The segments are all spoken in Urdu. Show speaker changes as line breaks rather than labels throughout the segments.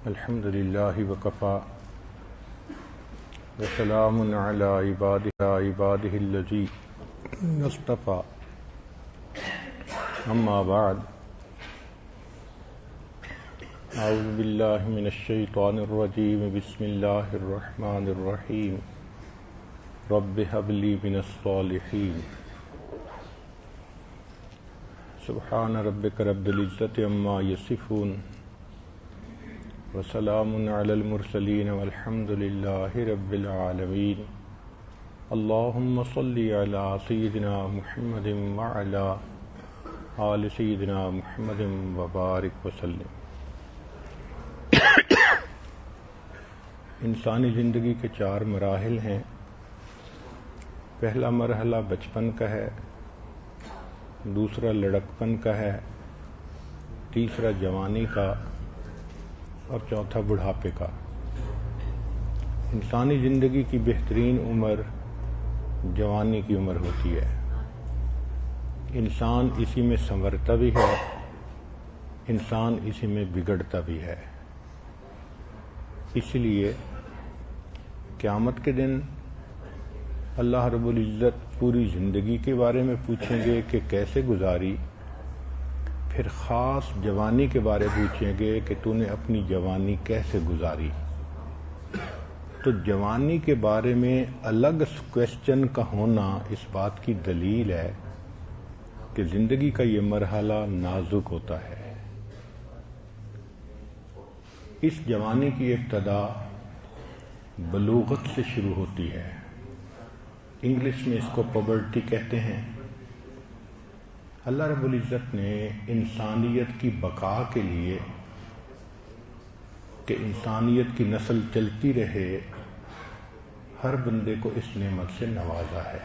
الحمد للہ وکفا وسلام علی عبادہ الذین اصطفیٰ اما بعد اعوذ باللہ من الشیطان الرجیم بسم اللہ الرحمن الرحیم رب ھب لی من الصالحین سبحان ربک رب العزۃ عما یصفون وسلام علی المرسلین والحمد للہ رب العالمین اللہم صلی علی سیدنا محمد وعلی آل سیدنا محمد وبارک وسلم۔ انسانی زندگی کے 4 مراحل ہیں۔ پہلا مرحلہ بچپن کا ہے، دوسرا لڑکپن کا ہے، تیسرا جوانی کا اور چوتھا بڑھاپے کا۔ انسانی زندگی کی بہترین عمر جوانی کی عمر ہوتی ہے۔ انسان اسی میں سنورتا بھی ہے، انسان اسی میں بگڑتا بھی ہے۔ اس لیے قیامت کے دن اللہ رب العزت پوری زندگی کے بارے میں پوچھیں گے کہ کیسے گزاری، پھر خاص جوانی کے بارے پوچھیں گے کہ تو نے اپنی جوانی کیسے گزاری۔ تو جوانی کے بارے میں الگ کویسچن کا ہونا اس بات کی دلیل ہے کہ زندگی کا یہ مرحلہ نازک ہوتا ہے۔ اس جوانی کی ابتدا بلوغت سے شروع ہوتی ہے۔ انگلش میں اس کو پبرٹی کہتے ہیں۔ اللہ رب العزت نے انسانیت کی بقا کے لیے کہ انسانیت کی نسل چلتی رہے، ہر بندے کو اس نعمت سے نوازا ہے۔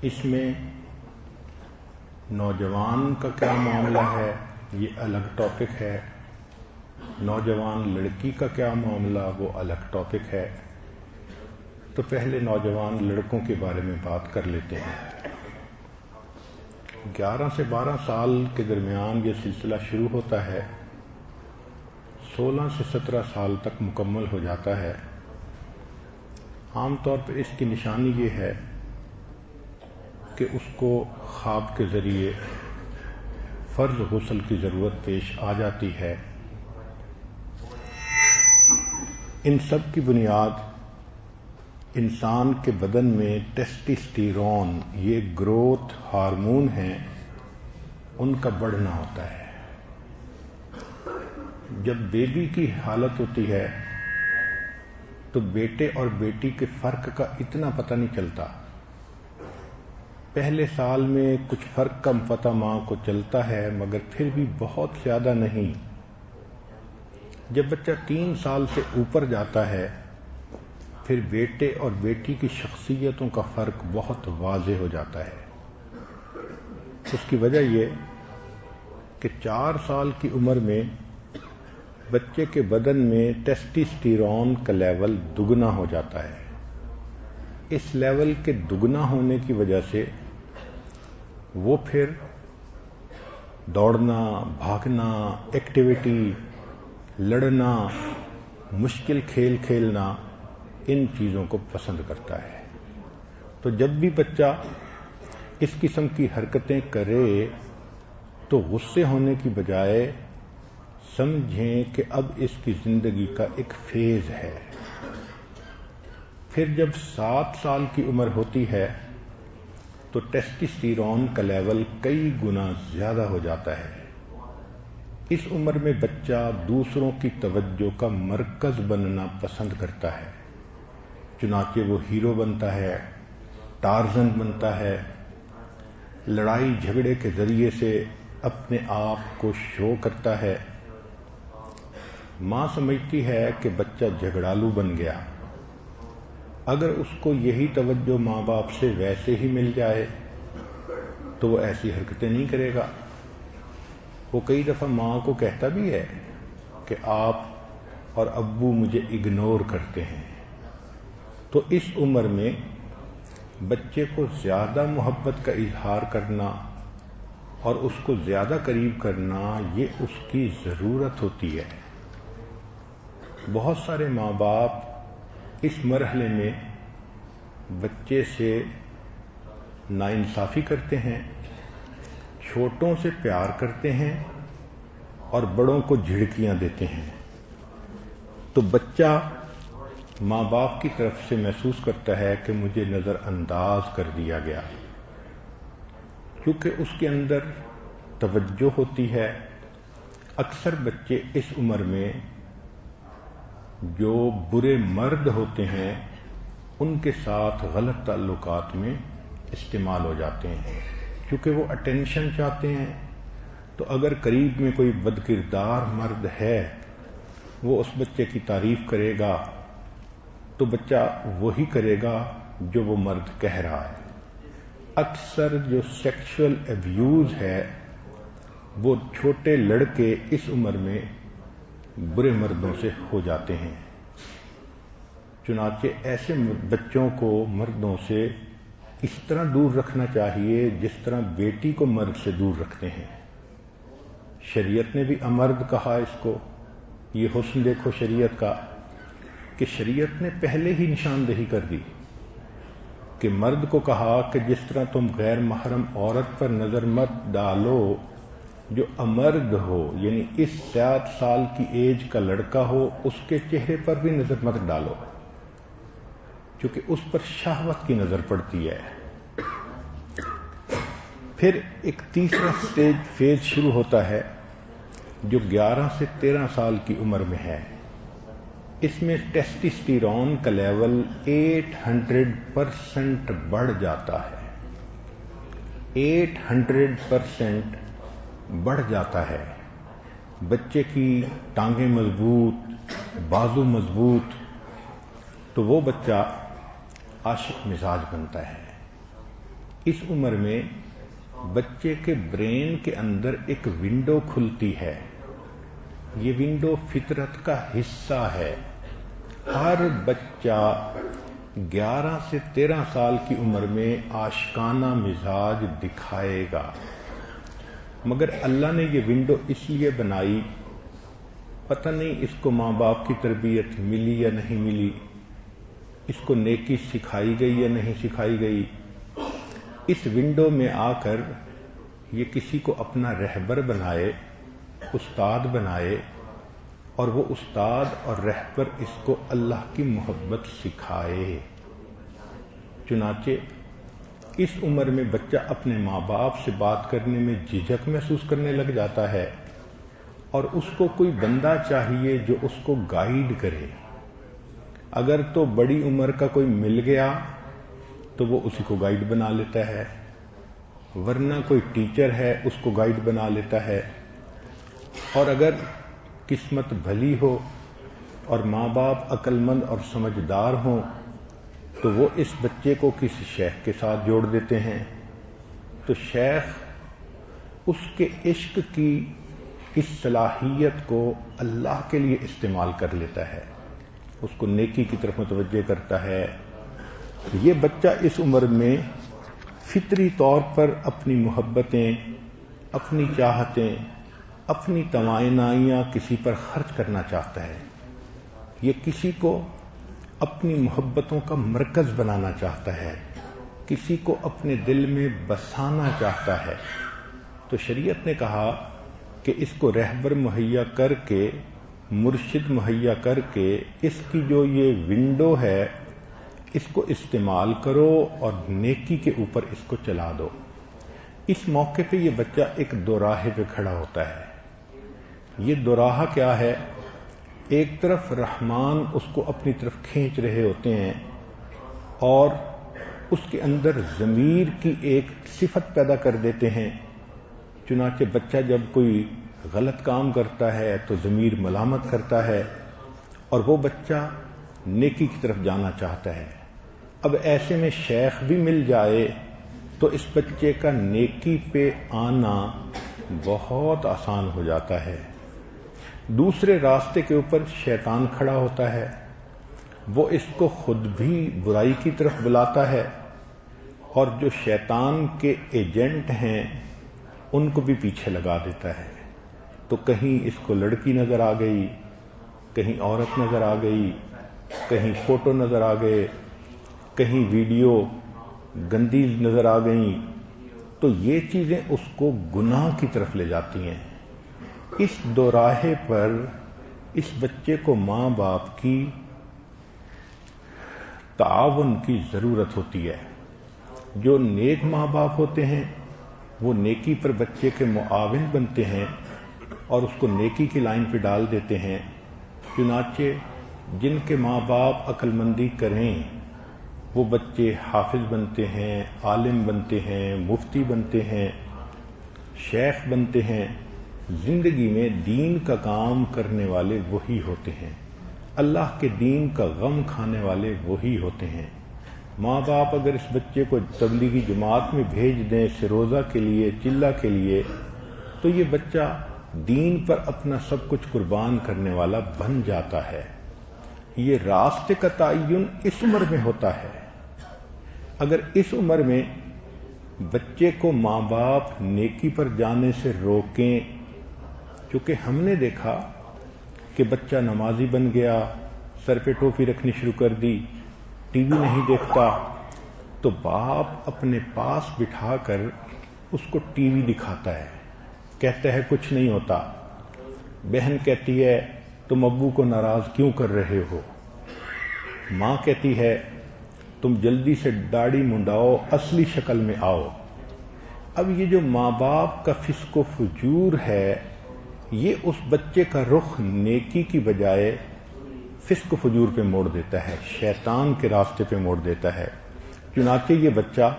اس میں نوجوان کا کیا معاملہ ہے یہ الگ ٹاپک ہے، نوجوان لڑکی کا کیا معاملہ وہ الگ ٹاپک ہے۔ تو پہلے نوجوان لڑکوں کے بارے میں بات کر لیتے ہیں۔ 11 سے 12 سال کے درمیان یہ سلسلہ شروع ہوتا ہے، 16 سے 17 سال تک مکمل ہو جاتا ہے۔ عام طور پر اس کی نشانی یہ ہے کہ اس کو خواب کے ذریعے فرض غسل کی ضرورت پیش آ جاتی ہے۔ ان سب کی بنیاد انسان کے بدن میں ٹیسٹوسٹیرون، یہ گروتھ ہارمون ہیں، ان کا بڑھنا ہوتا ہے۔ جب بیبی کی حالت ہوتی ہے تو بیٹے اور بیٹی کے فرق کا اتنا پتہ نہیں چلتا۔ پہلے سال میں کچھ فرق کم پتہ ماں کو چلتا ہے، مگر پھر بھی بہت زیادہ نہیں۔ جب بچہ 3 سال سے اوپر جاتا ہے پھر بیٹے اور بیٹی کی شخصیتوں کا فرق بہت واضح ہو جاتا ہے۔ اس کی وجہ یہ کہ 4 سال کی عمر میں بچے کے بدن میں ٹیسٹوسٹیرون کا لیول دگنا ہو جاتا ہے۔ اس لیول کے دگنا ہونے کی وجہ سے وہ پھر دوڑنا، بھاگنا، ایکٹیویٹی، لڑنا، مشکل کھیل کھیلنا، ان چیزوں کو پسند کرتا ہے۔ تو جب بھی بچہ اس قسم کی حرکتیں کرے تو غصے ہونے کی بجائے سمجھیں کہ اب اس کی زندگی کا ایک فیز ہے۔ پھر جب 7 سال کی عمر ہوتی ہے تو ٹیسٹوسٹیرون کا لیول کئی گنا زیادہ ہو جاتا ہے۔ اس عمر میں بچہ دوسروں کی توجہ کا مرکز بننا پسند کرتا ہے، چنانچہ وہ ہیرو بنتا ہے، ٹارزن بنتا ہے، لڑائی جھگڑے کے ذریعے سے اپنے آپ کو شو کرتا ہے۔ ماں سمجھتی ہے کہ بچہ جھگڑالو بن گیا۔ اگر اس کو یہی توجہ ماں باپ سے ویسے ہی مل جائے تو وہ ایسی حرکتیں نہیں کرے گا۔ وہ کئی دفعہ ماں کو کہتا بھی ہے کہ آپ اور ابو مجھے اگنور کرتے ہیں۔ تو اس عمر میں بچے کو زیادہ محبت کا اظہار کرنا، اور اس کو زیادہ قریب کرنا یہ اس کی ضرورت ہوتی ہے۔ بہت سارے ماں باپ اس مرحلے میں بچے سے ناانصافی کرتے ہیں، چھوٹوں سے پیار کرتے ہیں اور بڑوں کو جھڑکیاں دیتے ہیں، تو بچہ ماں باپ کی طرف سے محسوس کرتا ہے کہ مجھے نظر انداز کر دیا گیا، کیونکہ اس کے اندر توجہ ہوتی ہے۔ اکثر بچے اس عمر میں جو برے مرد ہوتے ہیں ان کے ساتھ غلط تعلقات میں استعمال ہو جاتے ہیں، کیونکہ وہ اٹینشن چاہتے ہیں۔ تو اگر قریب میں کوئی بدکردار مرد ہے، وہ اس بچے کی تعریف کرے گا تو بچہ وہی کرے گا جو وہ مرد کہہ رہا ہے۔ اکثر جو سیکشول ایبیوز ہے وہ چھوٹے لڑکے اس عمر میں برے مردوں سے ہو جاتے ہیں۔ چنانچہ ایسے بچوں کو مردوں سے اس طرح دور رکھنا چاہیے جس طرح بیٹی کو مرد سے دور رکھتے ہیں۔ شریعت نے بھی امرد کہا اس کو۔ یہ حسن دیکھو شریعت کا کہ شریعت نے پہلے ہی نشاندہی کر دی کہ مرد کو کہا کہ جس طرح تم غیر محرم عورت پر نظر مت ڈالو، جو امرد ہو یعنی اس 7 سال کی ایج کا لڑکا ہو اس کے چہرے پر بھی نظر مت ڈالو، کیونکہ اس پر شہوت کی نظر پڑتی ہے۔ پھر ایک تیسرا فیز شروع ہوتا ہے جو 11 سے 13 سال کی عمر میں ہے۔ اس میں ٹیسٹوسٹیرون کا لیول 800% بڑھ جاتا ہے، 800% بڑھ جاتا ہے۔ بچے کی ٹانگیں مضبوط، بازو مضبوط، تو وہ بچہ عاشق مزاج بنتا ہے۔ اس عمر میں بچے کے برین کے اندر ایک ونڈو کھلتی ہے، یہ ونڈو فطرت کا حصہ ہے۔ ہر بچہ 11 سے 13 سال کی عمر میں عاشقانہ مزاج دکھائے گا، مگر اللہ نے یہ ونڈو اس لیے بنائی، پتہ نہیں اس کو ماں باپ کی تربیت ملی یا نہیں ملی، اس کو نیکی سکھائی گئی یا نہیں سکھائی گئی۔ اس ونڈو میں آ کر یہ کسی کو اپنا رہبر بنائے، استاد بنائے، اور وہ استاد اور رہبر اس کو اللہ کی محبت سکھائے۔ چنانچہ اس عمر میں بچہ اپنے ماں باپ سے بات کرنے میں جھجک محسوس کرنے لگ جاتا ہے، اور اس کو کوئی بندہ چاہیے جو اس کو گائیڈ کرے۔ اگر تو بڑی عمر کا کوئی مل گیا تو وہ اسی کو گائیڈ بنا لیتا ہے، ورنہ کوئی ٹیچر ہے اس کو گائیڈ بنا لیتا ہے۔ اور اگر قسمت بھلی ہو اور ماں باپ عقل مند اور سمجھدار ہوں تو وہ اس بچے کو کسی شیخ کے ساتھ جوڑ دیتے ہیں، تو شیخ اس کے عشق کی اس صلاحیت کو اللہ کے لیے استعمال کر لیتا ہے، اس کو نیکی کی طرف متوجہ کرتا ہے۔ یہ بچہ اس عمر میں فطری طور پر اپنی محبتیں، اپنی چاہتیں، اپنی توانائیاں کسی پر خرچ کرنا چاہتا ہے، یہ کسی کو اپنی محبتوں کا مرکز بنانا چاہتا ہے، کسی کو اپنے دل میں بسانا چاہتا ہے۔ تو شریعت نے کہا کہ اس کو رہبر مہیا کر کے، مرشد مہیا کر کے، اس کی جو یہ ونڈو ہے اس کو استعمال کرو اور نیکی کے اوپر اس کو چلا دو۔ اس موقع پہ یہ بچہ ایک دوراہے پہ کھڑا ہوتا ہے۔ یہ دوراہا کیا ہے؟ ایک طرف رحمان اس کو اپنی طرف کھینچ رہے ہوتے ہیں اور اس کے اندر ضمیر کی ایک صفت پیدا کر دیتے ہیں، چنانچہ بچہ جب کوئی غلط کام کرتا ہے تو ضمیر ملامت کرتا ہے اور وہ بچہ نیکی کی طرف جانا چاہتا ہے۔ اب ایسے میں شیخ بھی مل جائے تو اس بچے کا نیکی پہ آنا بہت آسان ہو جاتا ہے۔ دوسرے راستے کے اوپر شیطان کھڑا ہوتا ہے، وہ اس کو خود بھی برائی کی طرف بلاتا ہے، اور جو شیطان کے ایجنٹ ہیں ان کو بھی پیچھے لگا دیتا ہے. تو کہیں اس کو لڑکی نظر آ گئی، کہیں عورت نظر آ گئی، کہیں فوٹو نظر آ گئے، کہیں ویڈیو گندی نظر آ گئیں، تو یہ چیزیں اس کو گناہ کی طرف لے جاتی ہیں. اس دوراہے پر اس بچے کو ماں باپ کی تعاون کی ضرورت ہوتی ہے. جو نیک ماں باپ ہوتے ہیں وہ نیکی پر بچے کے معاون بنتے ہیں اور اس کو نیکی کی لائن پہ ڈال دیتے ہیں. چنانچہ جن کے ماں باپ عقل مندی کریں وہ بچے حافظ بنتے ہیں، عالم بنتے ہیں، مفتی بنتے ہیں، شیخ بنتے ہیں. زندگی میں دین کا کام کرنے والے وہی ہوتے ہیں، اللہ کے دین کا غم کھانے والے وہی ہوتے ہیں. ماں باپ اگر اس بچے کو تبلیغی جماعت میں بھیج دیں سروزہ کے لیے، چلہ کے لیے، تو یہ بچہ دین پر اپنا سب کچھ قربان کرنے والا بن جاتا ہے. یہ راستے کا تعین اس عمر میں ہوتا ہے. اگر اس عمر میں بچے کو ماں باپ نیکی پر جانے سے روکیں، چونکہ ہم نے دیکھا کہ بچہ نمازی بن گیا، سر پہ ٹوپی رکھنی شروع کر دی، ٹی وی نہیں دیکھتا، تو باپ اپنے پاس بٹھا کر اس کو ٹی وی دکھاتا ہے، کہتا ہے کچھ نہیں ہوتا. بہن کہتی ہے تم ابو کو ناراض کیوں کر رہے ہو؟ ماں کہتی ہے تم جلدی سے داڑھی منڈاؤ، اصلی شکل میں آؤ. اب یہ جو ماں باپ کا فسق و فجور ہے، یہ اس بچے کا رخ نیکی کی بجائے فسق و فجور پہ موڑ دیتا ہے، شیطان کے راستے پہ موڑ دیتا ہے. چنانچہ یہ بچہ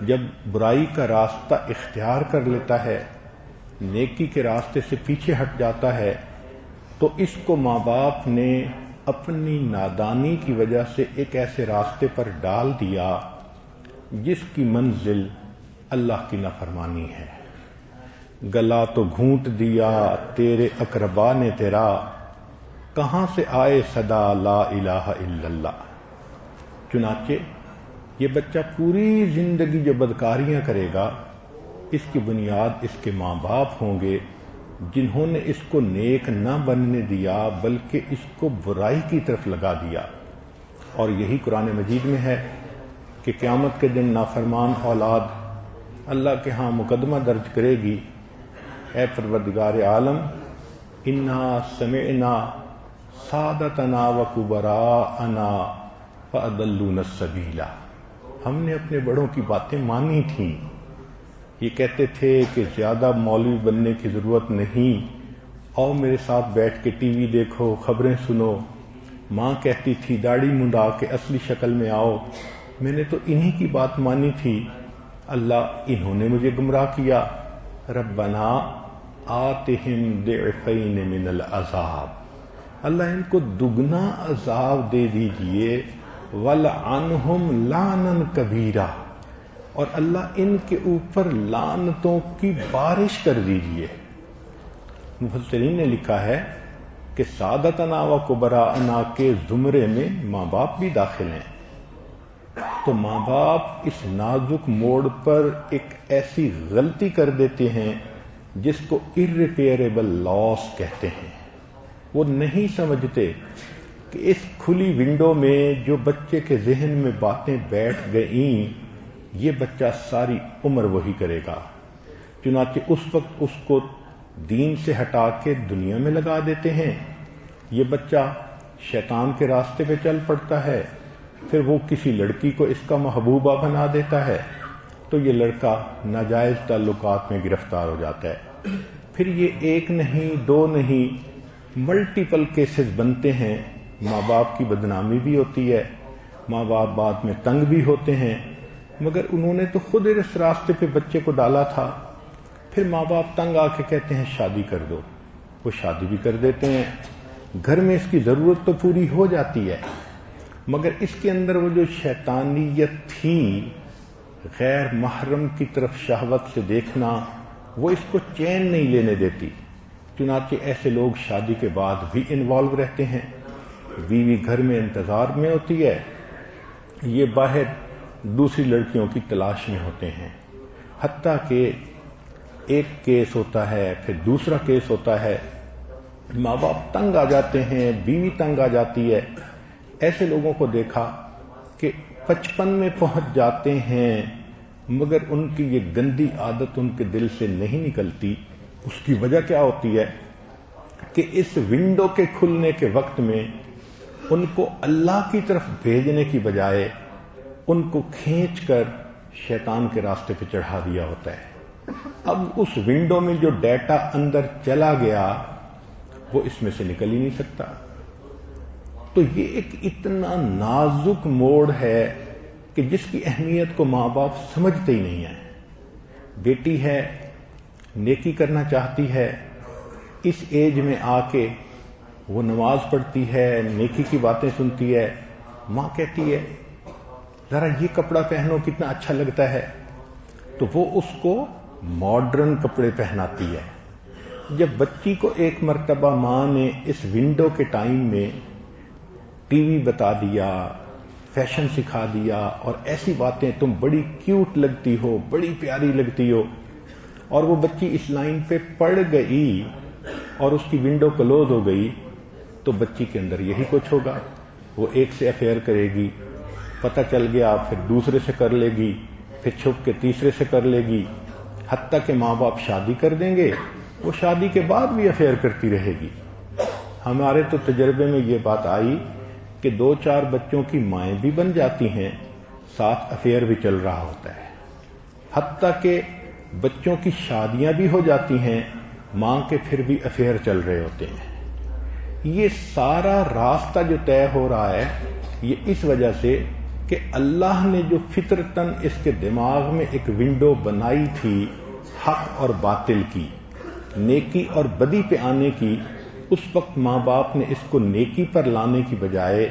جب برائی کا راستہ اختیار کر لیتا ہے، نیکی کے راستے سے پیچھے ہٹ جاتا ہے، تو اس کو ماں باپ نے اپنی نادانی کی وجہ سے ایک ایسے راستے پر ڈال دیا جس کی منزل اللہ کی نافرمانی ہے. گلا تو گھونٹ دیا تیرے اقربا نے تیرا، کہاں سے آئے صدا لا الہ الا اللہ. چنانچہ یہ بچہ پوری زندگی جو بدکاریاں کرے گا، اس کی بنیاد اس کے ماں باپ ہوں گے جنہوں نے اس کو نیک نہ بننے دیا بلکہ اس کو برائی کی طرف لگا دیا. اور یہی قرآن مجید میں ہے کہ قیامت کے دن نافرمان اولاد اللہ کے ہاں مقدمہ درج کرے گی، اے پروردگار عالم، انا سمعنا سادتنا و کبراءنا فاضلونا السبیل. ہم نے اپنے بڑوں کی باتیں مانی تھیں. یہ کہتے تھے کہ زیادہ مولوی بننے کی ضرورت نہیں، آؤ میرے ساتھ بیٹھ کے ٹی وی دیکھو، خبریں سنو. ماں کہتی تھی داڑھی منڈا کے اصلی شکل میں آؤ. میں نے تو انہی کی بات مانی تھی. اللہ انہوں نے مجھے گمراہ کیا. ربنا آتہم ضعفین من العذاب، اللہ ان کو دگنا عذاب دے دیجئے، وَلْعَنْهُمْ لَعْنًا كَبِيرًا، اور اللہ ان کے اوپر لعنتوں کی بارش کر دیجئے. مفسرین نے لکھا ہے کہ سادتنا و کبراءنا کے زمرے میں ماں باپ بھی داخل ہیں. تو ماں باپ اس نازک موڑ پر ایک ایسی غلطی کر دیتے ہیں جس کو irreparable loss کہتے ہیں. وہ نہیں سمجھتے کہ اس کھلی ونڈو میں جو بچے کے ذہن میں باتیں بیٹھ گئیں، یہ بچہ ساری عمر وہی کرے گا. چنانچہ اس وقت اس کو دین سے ہٹا کے دنیا میں لگا دیتے ہیں. یہ بچہ شیطان کے راستے پہ چل پڑتا ہے، پھر وہ کسی لڑکی کو اس کا محبوبہ بنا دیتا ہے، تو یہ لڑکا ناجائز تعلقات میں گرفتار ہو جاتا ہے. پھر یہ ایک نہیں، دو نہیں، ملٹیپل کیسز بنتے ہیں. ماں باپ کی بدنامی بھی ہوتی ہے، ماں باپ بعد میں تنگ بھی ہوتے ہیں، مگر انہوں نے تو خود اس راستے پہ بچے کو ڈالا تھا. پھر ماں باپ تنگ آ کے کہتے ہیں شادی کر دو، وہ شادی بھی کر دیتے ہیں. گھر میں اس کی ضرورت تو پوری ہو جاتی ہے، مگر اس کے اندر وہ جو شیطانیت تھی، غیر محرم کی طرف شہوت سے دیکھنا، وہ اس کو چین نہیں لینے دیتی. چنانچہ ایسے لوگ شادی کے بعد بھی انوالو رہتے ہیں. بیوی گھر میں انتظار میں ہوتی ہے، یہ باہر دوسری لڑکیوں کی تلاش میں ہوتے ہیں. حتیٰ کہ ایک کیس ہوتا ہے، پھر دوسرا کیس ہوتا ہے، ماں باپ تنگ آ جاتے ہیں، بیوی تنگ آ جاتی ہے. ایسے لوگوں کو دیکھا کہ 55 میں پہنچ جاتے ہیں مگر ان کی یہ گندی عادت ان کے دل سے نہیں نکلتی. اس کی وجہ کیا ہوتی ہے کہ اس ونڈو کے کھلنے کے وقت میں ان کو اللہ کی طرف بھیجنے کی بجائے ان کو کھینچ کر شیطان کے راستے پہ چڑھا دیا ہوتا ہے. اب اس ونڈو میں جو ڈیٹا اندر چلا گیا وہ اس میں سے نکل ہی نہیں سکتا. تو یہ ایک اتنا نازک موڑ ہے کہ جس کی اہمیت کو ماں باپ سمجھتے ہی نہیں ہیں. بیٹی ہے، نیکی کرنا چاہتی ہے، اس ایج میں آ کے وہ نماز پڑھتی ہے، نیکی کی باتیں سنتی ہے. ماں کہتی ہے ذرا یہ کپڑا پہنو کتنا اچھا لگتا ہے، تو وہ اس کو ماڈرن کپڑے پہناتی ہے. جب بچی کو ایک مرتبہ ماں نے اس ونڈو کے ٹائم میں ٹی وی بتا دیا، فیشن سکھا دیا اور ایسی باتیں، تم بڑی کیوٹ لگتی ہو، بڑی پیاری لگتی ہو، اور وہ بچی اس لائن پہ پڑ گئی اور اس کی ونڈو کلوز ہو گئی، تو بچی کے اندر یہی کچھ ہوگا. وہ ایک سے افیئر کرے گی، پتہ چل گیا پھر دوسرے سے کر لے گی، پھر چھپ کے تیسرے سے کر لے گی، حتیٰ کہ ماں باپ شادی کر دیں گے، وہ شادی کے بعد بھی افیئر کرتی رہے گی. ہمارے تو تجربے میں یہ بات آئی کہ 2-4 بچوں کی مائیں بھی بن جاتی ہیں، ساتھ افیئر بھی چل رہا ہوتا ہے. حتیٰ کہ بچوں کی شادیاں بھی ہو جاتی ہیں، ماں کے پھر بھی افیئر چل رہے ہوتے ہیں. یہ سارا راستہ جو طے ہو رہا ہے یہ اس وجہ سے کہ اللہ نے جو فطرتاً اس کے دماغ میں ایک ونڈو بنائی تھی حق اور باطل کی، نیکی اور بدی پہ آنے کی، اس وقت ماں باپ نے اس کو نیکی پر لانے کی بجائے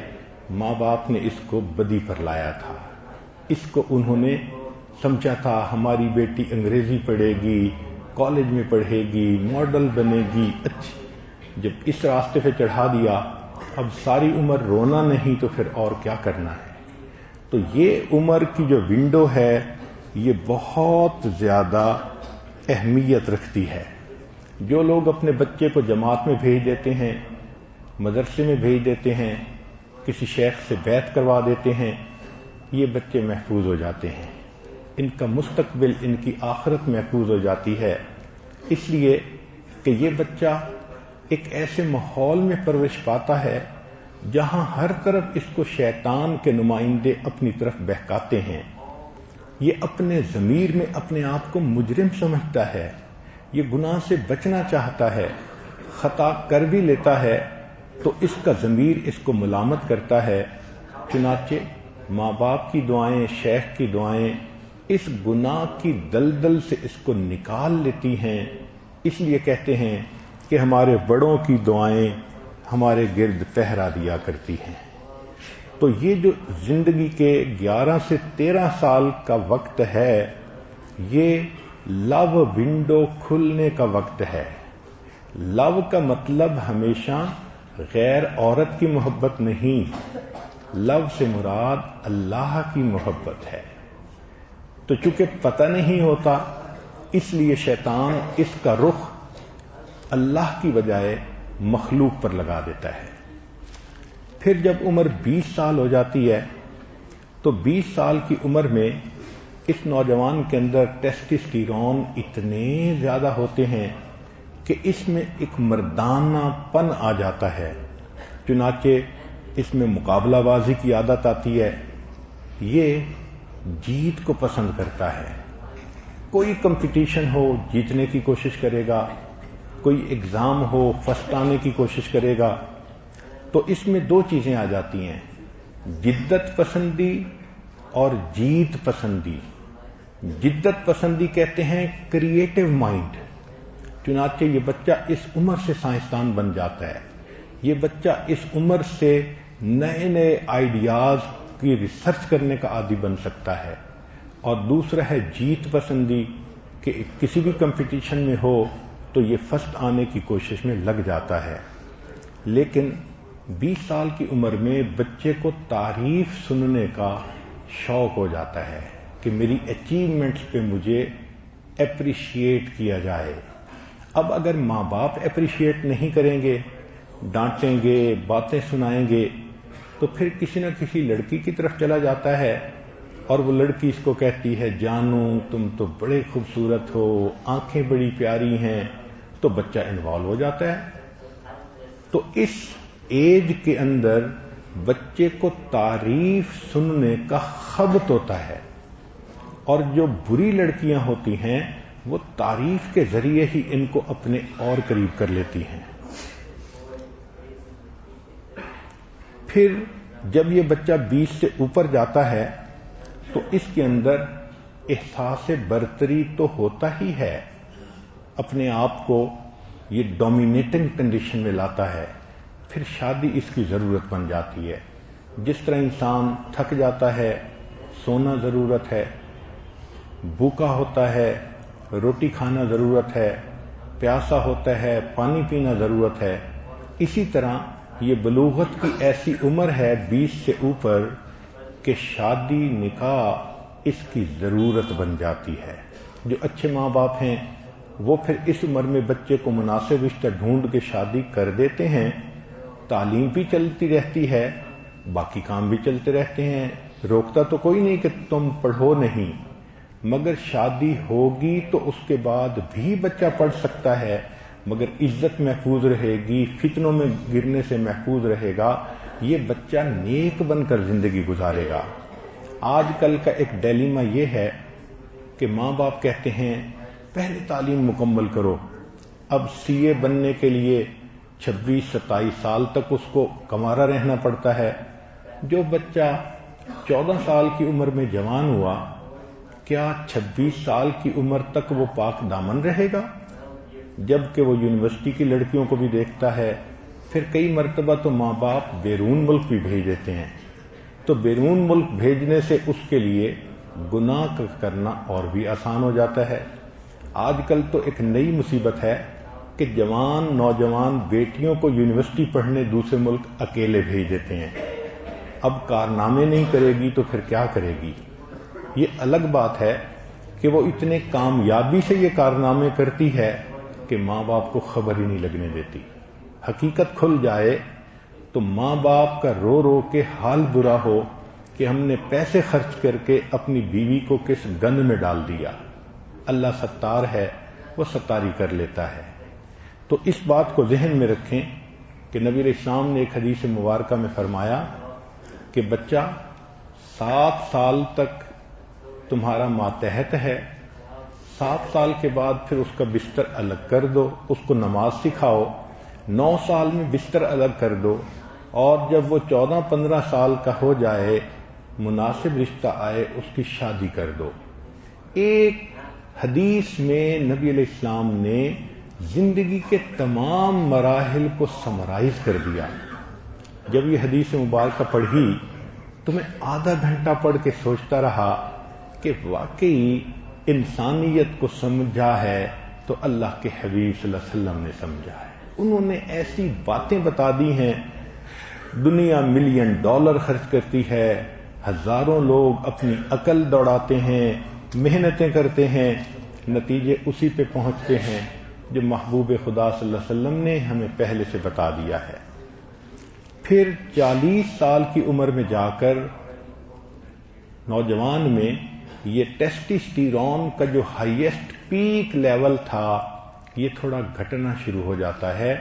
ماں باپ نے اس کو بدی پر لایا تھا. اس کو انہوں نے سمجھا تھا ہماری بیٹی انگریزی پڑھے گی، کالج میں پڑھے گی، ماڈل بنے گی. اچھی جب اس راستے پہ چڑھا دیا، اب ساری عمر رونا نہیں تو پھر اور کیا کرنا ہے. تو یہ عمر کی جو ونڈو ہے یہ بہت زیادہ اہمیت رکھتی ہے. جو لوگ اپنے بچے کو جماعت میں بھیج دیتے ہیں، مدرسے میں بھیج دیتے ہیں، کسی شیخ سے بیعت کروا دیتے ہیں، یہ بچے محفوظ ہو جاتے ہیں، ان کا مستقبل، ان کی آخرت محفوظ ہو جاتی ہے. اس لیے کہ یہ بچہ ایک ایسے ماحول میں پرورش پاتا ہے جہاں ہر طرف اس کو شیطان کے نمائندے اپنی طرف بہکاتے ہیں. یہ اپنے ضمیر میں اپنے آپ کو مجرم سمجھتا ہے، یہ گناہ سے بچنا چاہتا ہے، خطا کر بھی لیتا ہے تو اس کا ضمیر اس کو ملامت کرتا ہے. چنانچہ ماں باپ کی دعائیں، شیخ کی دعائیں اس گناہ کی دلدل سے اس کو نکال لیتی ہیں. اس لیے کہتے ہیں کہ ہمارے بڑوں کی دعائیں ہمارے گرد پہرا دیا کرتی ہیں. تو یہ جو زندگی کے 11 سے 13 سال کا وقت ہے یہ لو ونڈو کھلنے کا وقت ہے. لو کا مطلب ہمیشہ غیر عورت کی محبت نہیں، لو سے مراد اللہ کی محبت ہے. تو چونکہ پتہ نہیں ہوتا اس لیے شیطان اس کا رخ اللہ کی بجائے مخلوق پر لگا دیتا ہے. پھر جب عمر 20 سال ہو جاتی ہے تو 20 سال کی عمر میں اس نوجوان کے اندر ٹیسٹسٹیرون اتنے زیادہ ہوتے ہیں کہ اس میں ایک مردانہ پن آ جاتا ہے. چنانچہ اس میں مقابلہ بازی کی عادت آتی ہے، یہ جیت کو پسند کرتا ہے. کوئی کمپٹیشن ہو جیتنے کی کوشش کرے گا، کوئی ایگزام ہو فرسٹ آنے کی کوشش کرے گا. تو اس میں 2 چیزیں آ جاتی ہیں، جدت پسندی اور جیت پسندی. جدت پسندی کہتے ہیں کریٹو مائنڈ. چنانچہ یہ بچہ اس عمر سے سائنسدان بن جاتا ہے، یہ بچہ اس عمر سے نئے نئے آئیڈیاز کی ریسرچ کرنے کا عادی بن سکتا ہے. اور دوسرا ہے جیت پسندی کہ کسی بھی کمپٹیشن میں ہو تو یہ فرسٹ آنے کی کوشش میں لگ جاتا ہے. لیکن 20 سال کی عمر میں بچے کو تعریف سننے کا شوق ہو جاتا ہے کہ میری اچیومنٹس پہ مجھے اپریشیٹ کیا جائے۔ اب اگر ماں باپ اپریشیٹ نہیں کریں گے، ڈانٹیں گے، باتیں سنائیں گے، تو پھر کسی نہ کسی لڑکی کی طرف چلا جاتا ہے اور وہ لڑکی اس کو کہتی ہے جانو تم تو بڑے خوبصورت ہو، آنکھیں بڑی پیاری ہیں، تو بچہ انوالو ہو جاتا ہے۔ تو اس ایج کے اندر بچے کو تعریف سننے کا خبط ہوتا ہے، اور جو بری لڑکیاں ہوتی ہیں وہ تعریف کے ذریعے ہی ان کو اپنے اور قریب کر لیتی ہیں۔ پھر جب یہ بچہ 20 سے اوپر جاتا ہے تو اس کے اندر احساس برتری تو ہوتا ہی ہے، اپنے آپ کو یہ ڈومینیٹنگ کنڈیشن میں لاتا ہے، پھر شادی اس کی ضرورت بن جاتی ہے۔ جس طرح انسان تھک جاتا ہے، سونا ضرورت ہے، بھوکا ہوتا ہے، روٹی کھانا ضرورت ہے، پیاسا ہوتا ہے، پانی پینا ضرورت ہے، اسی طرح یہ بلوغت کی ایسی عمر ہے 20 سے اوپر کہ شادی نکاح اس کی ضرورت بن جاتی ہے۔ جو اچھے ماں باپ ہیں وہ پھر اس عمر میں بچے کو مناسب رشتہ ڈھونڈ کے شادی کر دیتے ہیں، تعلیم بھی چلتی رہتی ہے، باقی کام بھی چلتے رہتے ہیں، روکتا تو کوئی نہیں کہ تم پڑھو نہیں، مگر شادی ہوگی تو اس کے بعد بھی بچہ پڑھ سکتا ہے، مگر عزت محفوظ رہے گی، فتنوں میں گرنے سے محفوظ رہے گا، یہ بچہ نیک بن کر زندگی گزارے گا۔ آج کل کا ایک ڈیلیما یہ ہے کہ ماں باپ کہتے ہیں پہلے تعلیم مکمل کرو، اب سی اے بننے کے لیے 26-27 سال تک اس کو کمارا رہنا پڑتا ہے۔ جو بچہ 14 سال کی عمر میں جوان ہوا، کیا 26 سال کی عمر تک وہ پاک دامن رہے گا؟ جبکہ وہ یونیورسٹی کی لڑکیوں کو بھی دیکھتا ہے، پھر کئی مرتبہ تو ماں باپ بیرون ملک بھی بھیج دیتے ہیں، تو بیرون ملک بھیجنے سے اس کے لیے گناہ کرنا اور بھی آسان ہو جاتا ہے۔ آج کل تو ایک نئی مصیبت ہے کہ جوان نوجوان بیٹیوں کو یونیورسٹی پڑھنے دوسرے ملک اکیلے بھیج دیتے ہیں۔ اب کارنامے نہیں کرے گی تو پھر کیا کرے گی؟ یہ الگ بات ہے کہ وہ اتنے کامیابی سے یہ کارنامے کرتی ہے کہ ماں باپ کو خبر ہی نہیں لگنے دیتی۔ حقیقت کھل جائے تو ماں باپ کا رو رو کے حال برا ہو کہ ہم نے پیسے خرچ کر کے اپنی بیوی کو کس گند میں ڈال دیا۔ اللہ ستار ہے، وہ ستاری کر لیتا ہے۔ تو اس بات کو ذہن میں رکھیں کہ نبی علیہ السلام نے ایک حدیث مبارکہ میں فرمایا کہ بچہ 7 سال تک تمہارا ماتحت ہے، 7 سال کے بعد پھر اس کا بستر الگ کر دو، اس کو نماز سکھاؤ، 9 سال میں بستر الگ کر دو، اور جب وہ 14-15 سال کا ہو جائے، مناسب رشتہ آئے، اس کی شادی کر دو۔ ایک حدیث میں نبی علیہ السلام نے زندگی کے تمام مراحل کو سمرائز کر دیا۔ جب یہ حدیث مبارکہ پڑھی تو میں آدھا گھنٹہ پڑھ کے سوچتا رہا کہ واقعی انسانیت کو سمجھا ہے تو اللہ کے حبیب صلی اللہ علیہ وسلم نے سمجھا ہے۔ انہوں نے ایسی باتیں بتا دی ہیں، دنیا $1,000,000 خرچ کرتی ہے، ہزاروں لوگ اپنی عقل دوڑاتے ہیں، محنتیں کرتے ہیں، نتیجے اسی پہ پہنچتے ہیں جو محبوب خدا صلی اللہ علیہ وسلم نے ہمیں پہلے سے بتا دیا ہے۔ پھر 40 سال کی عمر میں جا کر نوجوان میں یہ ٹیسٹوسٹیرون کا جو ہائیسٹ پیک لیول تھا یہ تھوڑا گھٹنا شروع ہو جاتا ہے۔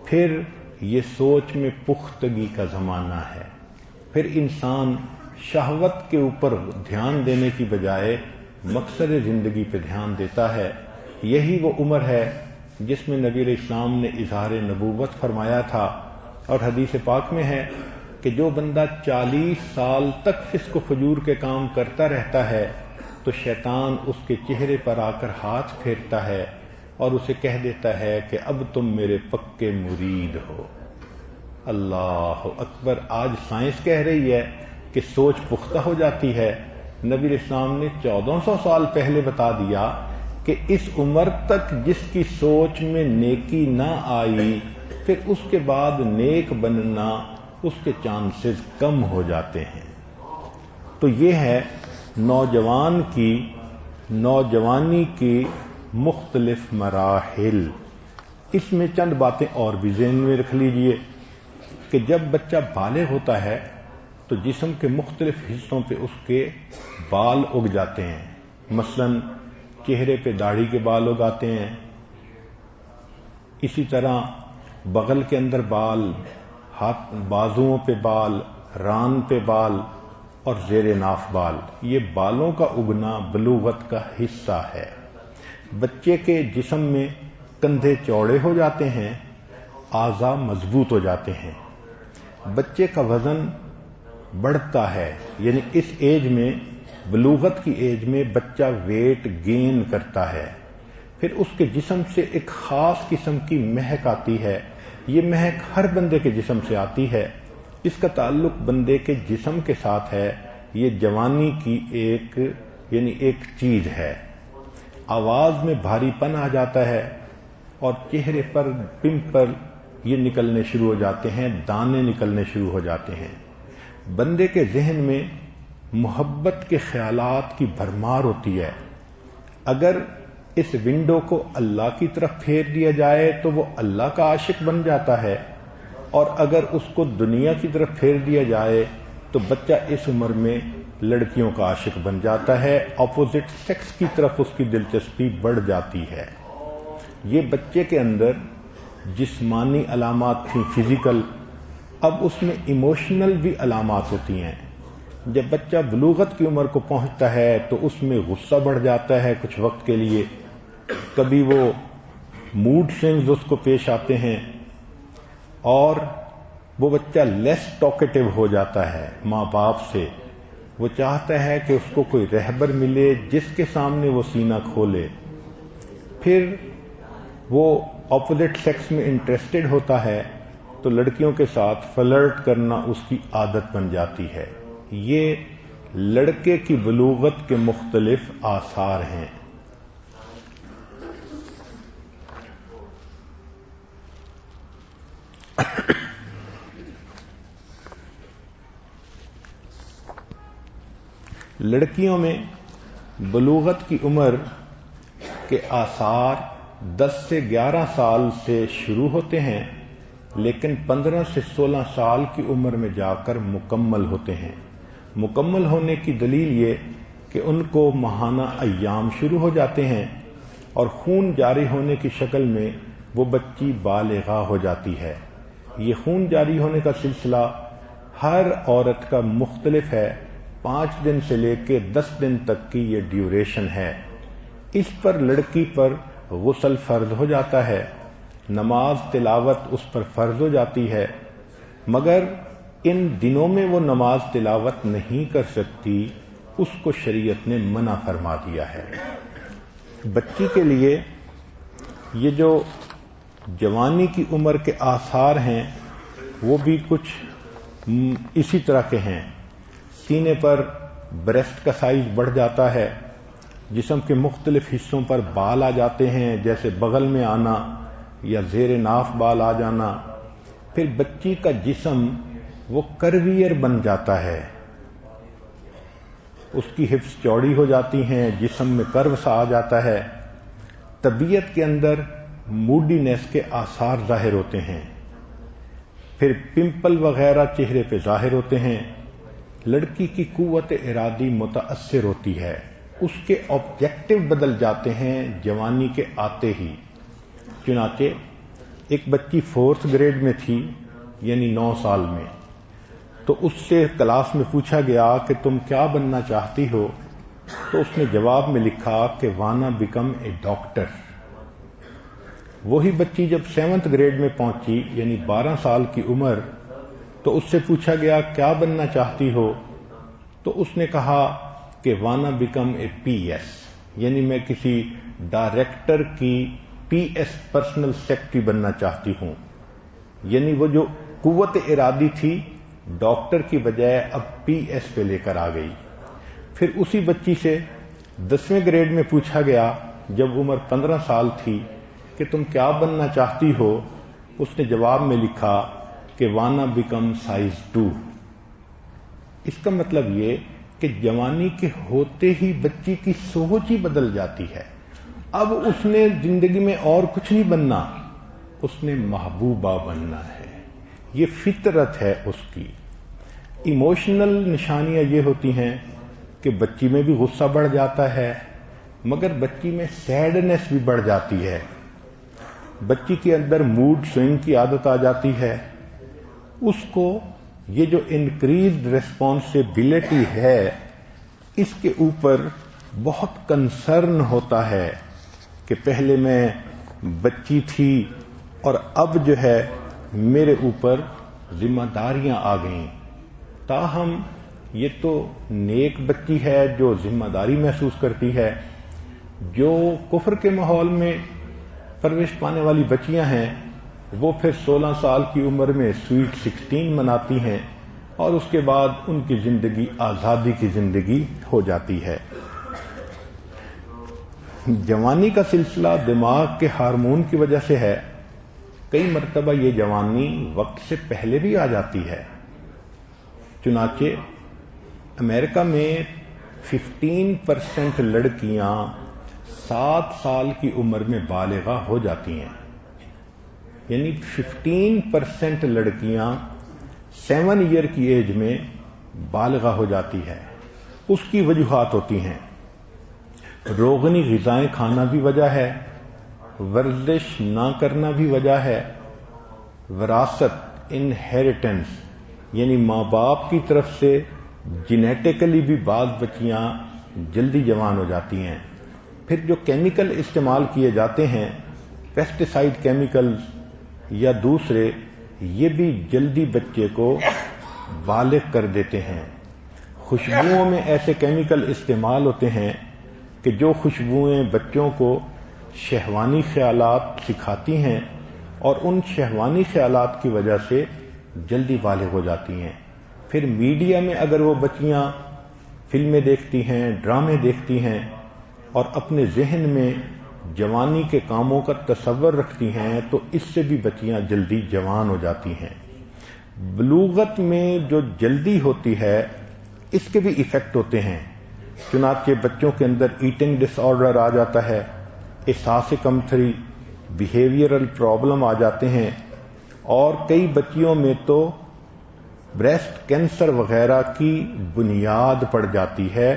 پھر یہ سوچ میں پختگی کا زمانہ ہے، پھر انسان شہوت کے اوپر دھیان دینے کی بجائے مقصد زندگی پہ دھیان دیتا ہے۔ یہی وہ عمر ہے جس میں نبی علیہ السلام نے اظہار نبوت فرمایا تھا، اور حدیث پاک میں ہے کہ جو بندہ 40 سال تک فسق و فجور کے کام کرتا رہتا ہے تو شیطان اس کے چہرے پر آ کر ہاتھ پھیرتا ہے اور اسے کہہ دیتا ہے کہ اب تم میرے پکے مرید ہو۔ اللہ اکبر! آج سائنس کہہ رہی ہے کہ سوچ پختہ ہو جاتی ہے۔ نبی علیہ السلام نے 1400 سال پہلے بتا دیا کہ اس عمر تک جس کی سوچ میں نیکی نہ آئی، پھر اس کے بعد نیک بننا اس کے چانسز کم ہو جاتے ہیں۔ تو یہ ہے نوجوان کی نوجوانی کی مختلف مراحل، اس میں چند باتیں اور بھی ذہن میں رکھ لیجئے کہ جب بچہ بالغ ہوتا ہے تو جسم کے مختلف حصوں پہ اس کے بال اگ جاتے ہیں. مثلا چہرے پہ داڑھی کے بال اگاتے ہیں، اسی طرح بغل کے اندر بال، ہاتھ بازوؤں پہ بال، ران پہ بال اور زیر ناف بال. یہ بالوں کا اگنا بلوغت کا حصہ ہے. بچے کے جسم میں کندھے چوڑے ہو جاتے ہیں، اعضاء مضبوط ہو جاتے ہیں، بچے کا وزن بڑھتا ہے. یعنی اس ایج میں، بلوغت کی ایج میں بچہ ویٹ گین کرتا ہے. پھر اس کے جسم سے ایک خاص قسم کی مہک آتی ہے. یہ مہک ہر بندے کے جسم سے آتی ہے. اس کا تعلق بندے کے جسم کے ساتھ ہے. یہ جوانی کی ایک چیز ہے. آواز میں بھاری پن آ جاتا ہے اور چہرے پر پمپل یہ نکلنے شروع ہو جاتے ہیں، دانے نکلنے شروع ہو جاتے ہیں. بندے کے ذہن میں محبت کے خیالات کی بھرمار ہوتی ہے. اگر اس ونڈو کو اللہ کی طرف پھیر دیا جائے تو وہ اللہ کا عاشق بن جاتا ہے، اور اگر اس کو دنیا کی طرف پھیر دیا جائے تو بچہ اس عمر میں لڑکیوں کا عاشق بن جاتا ہے. اپوزٹ سیکس کی طرف اس کی دلچسپی بڑھ جاتی ہے. یہ بچے کے اندر جسمانی علامات تھیں، فزیکل. اب اس میں ایموشنل بھی علامات ہوتی ہیں. جب بچہ بلوغت کی عمر کو پہنچتا ہے تو اس میں غصہ بڑھ جاتا ہے کچھ وقت کے لیے. کبھی وہ موڈ سوئنگز اس کو پیش آتے ہیں اور وہ بچہ لیس ٹاکیٹو ہو جاتا ہے ماں باپ سے. وہ چاہتا ہے کہ اس کو کوئی رہبر ملے جس کے سامنے وہ سینہ کھولے. پھر وہ اپوزٹ سیکس میں انٹرسٹڈ ہوتا ہے تو لڑکیوں کے ساتھ فلرٹ کرنا اس کی عادت بن جاتی ہے. یہ لڑکے کی بلوغت کے مختلف آثار ہیں. لڑکیوں میں بلوغت کی عمر کے آثار 10 سے 11 سال سے شروع ہوتے ہیں، لیکن 15 سے 16 سال کی عمر میں جا کر مکمل ہوتے ہیں. مکمل ہونے کی دلیل یہ کہ ان کو ماہانہ ایام شروع ہو جاتے ہیں اور خون جاری ہونے کی شکل میں وہ بچی بالغہ ہو جاتی ہے. یہ خون جاری ہونے کا سلسلہ ہر عورت کا مختلف ہے. 5 دن سے لے کے 10 دن تک کی یہ ڈیوریشن ہے. اس پر لڑکی پر غسل فرض ہو جاتا ہے، نماز تلاوت اس پر فرض ہو جاتی ہے، مگر ان دنوں میں وہ نماز تلاوت نہیں کر سکتی. اس کو شریعت نے منع فرما دیا ہے. بچی کے لیے یہ جو جوانی کی عمر کے آثار ہیں وہ بھی کچھ اسی طرح کے ہیں. سینے پر بریسٹ کا سائز بڑھ جاتا ہے، جسم کے مختلف حصوں پر بال آ جاتے ہیں، جیسے بغل میں آنا یا زیر ناف بال آ جانا. پھر بچی کا جسم وہ کرویئر بن جاتا ہے، اس کی ہپس چوڑی ہو جاتی ہیں، جسم میں کرو سا آ جاتا ہے. طبیعت کے اندر موڈینس کے آثار ظاہر ہوتے ہیں. پھر پمپل وغیرہ چہرے پہ ظاہر ہوتے ہیں. لڑکی کی قوت ارادی متاثر ہوتی ہے، اس کے آبجیکٹو بدل جاتے ہیں جوانی کے آتے ہی. چنانچہ ایک بچی 4th گریڈ میں تھی، یعنی 9 سال میں، تو اس سے کلاس میں پوچھا گیا کہ تم کیا بننا چاہتی ہو؟ تو اس نے جواب میں لکھا کہ واننا بیکم اے ڈاکٹر. وہی بچی جب 7th گریڈ میں پہنچی، یعنی 12 سال کی عمر، تو اس سے پوچھا گیا کیا بننا چاہتی ہو؟ تو اس نے کہا کہ واننا بیکم اے پی ایس، یعنی میں کسی ڈائریکٹر کی پی ایس پرسنل سیکرٹری بننا چاہتی ہوں. یعنی وہ جو قوت ارادی تھی ڈاکٹر کی بجائے اب پی ایس پہ لے کر آ گئی. پھر اسی بچی سے 10ویں گریڈ میں پوچھا گیا جب عمر 15 سال تھی کہ تم کیا بننا چاہتی ہو؟ اس نے جواب میں لکھا کہ واننا بیکم سائز 2. اس کا مطلب یہ کہ جوانی کے ہوتے ہی بچی کی سوچ ہی بدل جاتی ہے. اب اس نے زندگی میں اور کچھ نہیں بننا، اس نے محبوبہ بننا ہے. یہ فطرت ہے اس کی. ایموشنل نشانیاں یہ ہوتی ہیں کہ بچی میں بھی غصہ بڑھ جاتا ہے، مگر بچی میں سیڈنس بھی بڑھ جاتی ہے. بچی کے اندر موڈ سوئنگ کی عادت آ جاتی ہے. اس کو یہ جو انکریزڈ ریسپانسبلٹی ہے اس کے اوپر بہت کنسرن ہوتا ہے کہ پہلے میں بچی تھی اور اب جو ہے میرے اوپر ذمہ داریاں آ گئیں. تاہم یہ تو نیک بچی ہے جو ذمہ داری محسوس کرتی ہے. جو کفر کے ماحول میں پرورش پانے والی بچیاں ہیں وہ پھر 16 سال کی عمر میں سویٹ 16 مناتی ہیں اور اس کے بعد ان کی زندگی آزادی کی زندگی ہو جاتی ہے. جوانی کا سلسلہ دماغ کے ہارمون کی وجہ سے ہے. کئی مرتبہ یہ جوانی وقت سے پہلے بھی آ جاتی ہے. چنانچہ امریکہ میں 15% لڑکیاں 7 سال کی عمر میں بالغہ ہو جاتی ہیں. یعنی 15% لڑکیاں 7 ایئر کی ایج میں بالغہ ہو جاتی ہے. اس کی وجوہات ہوتی ہیں. روغنی غذائیں کھانا بھی وجہ ہے، ورزش نہ کرنا بھی وجہ ہے، وراثت انہیریٹنس یعنی ماں باپ کی طرف سے جینیٹیکلی بھی بعض بچیاں جلدی جوان ہو جاتی ہیں. پھر جو کیمیکل استعمال کیے جاتے ہیں پیسٹیسائڈ کیمیکلز یا دوسرے، یہ بھی جلدی بچے کو بالغ کر دیتے ہیں. خوشبوؤں میں ایسے کیمیکل استعمال ہوتے ہیں کہ جو خوشبوئیں بچوں کو شہوانی خیالات سکھاتی ہیں اور ان شہوانی خیالات کی وجہ سے جلدی بالغ ہو جاتی ہیں. پھر میڈیا میں اگر وہ بچیاں فلمیں دیکھتی ہیں، ڈرامے دیکھتی ہیں اور اپنے ذہن میں جوانی کے کاموں کا تصور رکھتی ہیں تو اس سے بھی بچیاں جلدی جوان ہو جاتی ہیں. بلوغت میں جو جلدی ہوتی ہے اس کے بھی ایفیکٹ ہوتے ہیں. چنانچہ بچوں کے اندر ایٹنگ ڈس آرڈر آ جاتا ہے، احساس کمتری، بیہیویئرل پرابلم آ جاتے ہیں اور کئی بچیوں میں تو بریسٹ کینسر وغیرہ کی بنیاد پڑ جاتی ہے.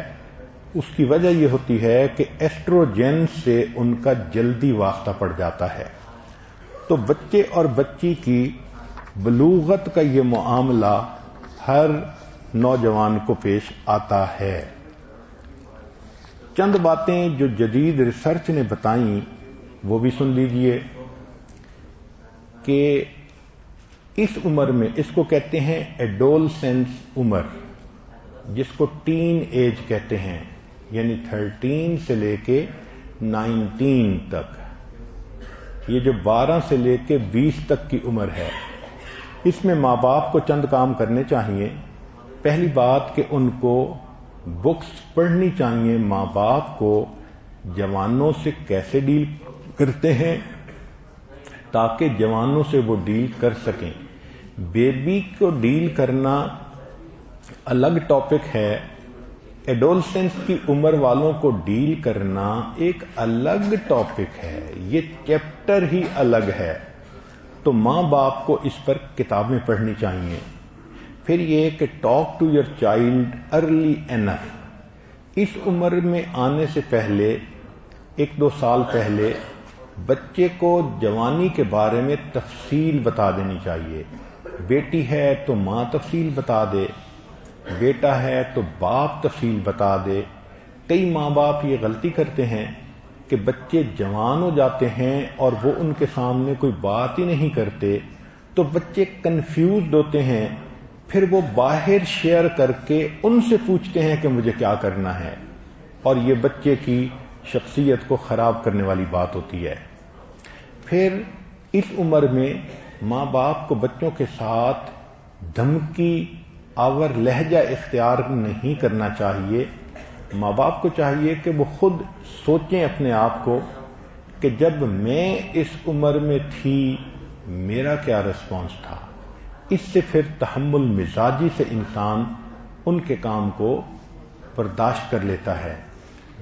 اس کی وجہ یہ ہوتی ہے کہ ایسٹروجن سے ان کا جلدی واسطہ پڑ جاتا ہے. تو بچے اور بچی کی بلوغت کا یہ معاملہ ہر نوجوان کو پیش آتا ہے. چند باتیں جو جدید ریسرچ نے بتائیں وہ بھی سن لیجئے کہ اس عمر میں، اس کو کہتے ہیں ایڈولسنس عمر، جس کو ٹین ایج کہتے ہیں، یعنی 13 سے لے کے 19 تک. یہ جو 12 سے لے کے 20 تک کی عمر ہے، اس میں ماں باپ کو چند کام کرنے چاہیے. پہلی بات کہ ان کو بکس پڑھنی چاہیے. ماں باپ کو جوانوں سے کیسے ڈیل کرتے ہیں تاکہ جوانوں سے وہ ڈیل کر سکیں. بیبی کو ڈیل کرنا الگ ٹاپک ہے، ایڈولسنس کی عمر والوں کو ڈیل کرنا ایک الگ ٹاپک ہے. یہ چیپٹر ہی الگ ہے. تو ماں باپ کو اس پر کتابیں پڑھنی چاہیے. پھر یہ کہ talk to your child early enough. اس عمر میں آنے سے پہلے 1-2 سال پہلے بچے کو جوانی کے بارے میں تفصیل بتا دینی چاہیے. بیٹی ہے تو ماں تفصیل بتا دے، بیٹا ہے تو باپ تفصیل بتا دے. کئی ماں باپ یہ غلطی کرتے ہیں کہ بچے جوان ہو جاتے ہیں اور وہ ان کے سامنے کوئی بات ہی نہیں کرتے تو بچے کنفیوزڈ ہوتے ہیں. پھر وہ باہر شیئر کر کے ان سے پوچھتے ہیں کہ مجھے کیا کرنا ہے، اور یہ بچے کی شخصیت کو خراب کرنے والی بات ہوتی ہے. پھر اس عمر میں ماں باپ کو بچوں کے ساتھ دھمکی آور لہجہ اختیار نہیں کرنا چاہیے. ماں باپ کو چاہیے کہ وہ خود سوچیں اپنے آپ کو کہ جب میں اس عمر میں تھی میرا کیا رسپانس تھا. اس سے پھر تحمل مزاجی سے انسان ان کے کام کو برداشت کر لیتا ہے.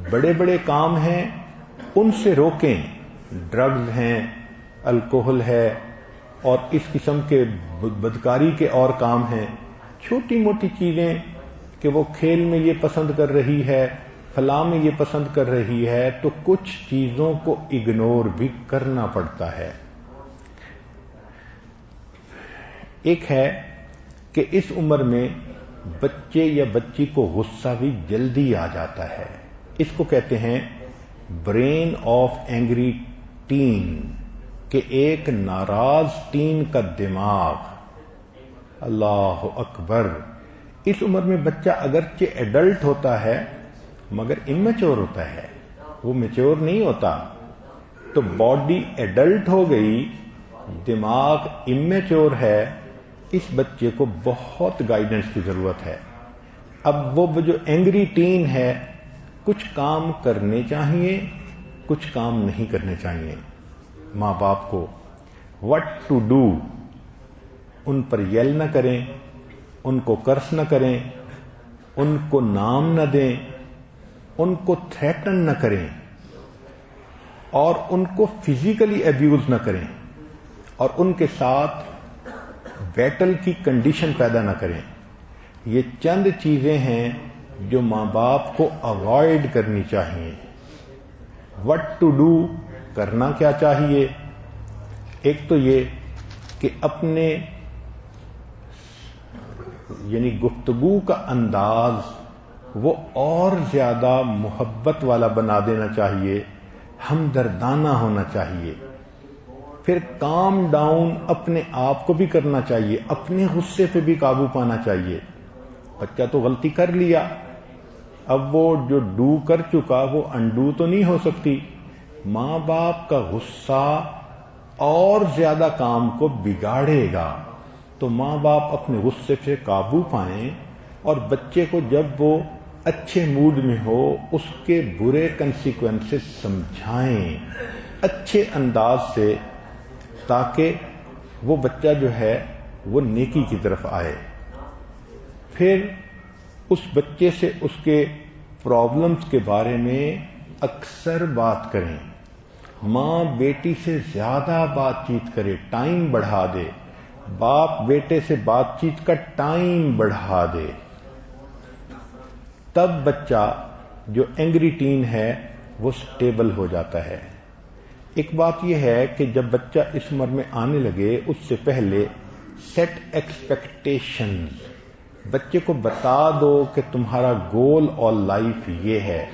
بڑے بڑے کام ہیں ان سے روکیں، ڈرگز ہیں، الکوہل ہے اور اس قسم کے بدکاری کے اور کام ہیں. چھوٹی موٹی چیزیں کہ وہ کھیل میں یہ پسند کر رہی ہے، فلاں میں یہ پسند کر رہی ہے، تو کچھ چیزوں کو اگنور بھی کرنا پڑتا ہے. ایک ہے کہ اس عمر میں بچے یا بچی کو غصہ بھی جلدی آ جاتا ہے. اس کو کہتے ہیں برین آف اینگری ٹین، کہ ایک ناراض ٹین کا دماغ. اللہ اکبر. اس عمر میں بچہ اگرچہ ایڈلٹ ہوتا ہے مگر امیچور ہوتا ہے، وہ میچور نہیں ہوتا. تو باڈی ایڈلٹ ہو گئی، دماغ امیچور ہے. اس بچے کو بہت گائیڈنس کی ضرورت ہے. اب وہ جو اینگری ٹین ہے، کچھ کام کرنے چاہیے، کچھ کام نہیں کرنے چاہیے. ماں باپ کو وٹ ٹو ڈو، ان پر یل نہ کریں، ان کو کرس نہ کریں، ان کو نام نہ دیں، ان کو تھریٹن نہ کریں اور ان کو فزیکلی ایبیوز نہ کریں اور ان کے ساتھ بیٹل کی کنڈیشن پیدا نہ کریں. یہ چند چیزیں ہیں جو ماں باپ کو اوائڈ کرنی چاہیے. وٹ ٹو ڈو، کرنا کیا چاہیے؟ ایک تو یہ کہ اپنے یعنی گفتگو کا انداز وہ اور زیادہ محبت والا بنا دینا چاہیے، ہمدردانہ ہونا چاہیے. پھر کام ڈاؤن اپنے آپ کو بھی کرنا چاہیے، اپنے غصے پہ بھی قابو پانا چاہیے. بچہ تو غلطی کر لیا، اب وہ جو ڈو کر چکا وہ انڈو تو نہیں ہو سکتی. ماں باپ کا غصہ اور زیادہ کام کو بگاڑے گا. تو ماں باپ اپنے غصے سے قابو پائیں اور بچے کو جب وہ اچھے موڈ میں ہو اس کے برے کنسیکوینسز سمجھائیں اچھے انداز سے، تاکہ وہ بچہ جو ہے وہ نیکی کی طرف آئے. پھر اس بچے سے اس کے پرابلمز کے بارے میں اکثر بات کریں. ماں بیٹی سے زیادہ بات چیت کرے، ٹائم بڑھا دے. باپ بیٹے سے بات چیت کا ٹائم بڑھا دے. تب بچہ جو اینگری ٹین ہے وہ سٹیبل ہو جاتا ہے. ایک بات یہ ہے کہ جب بچہ اس عمر میں آنے لگے اس سے پہلے سیٹ ایکسپیکٹیشنز. بچے کو بتا دو کہ تمہارا گول اور لائف یہ ہے.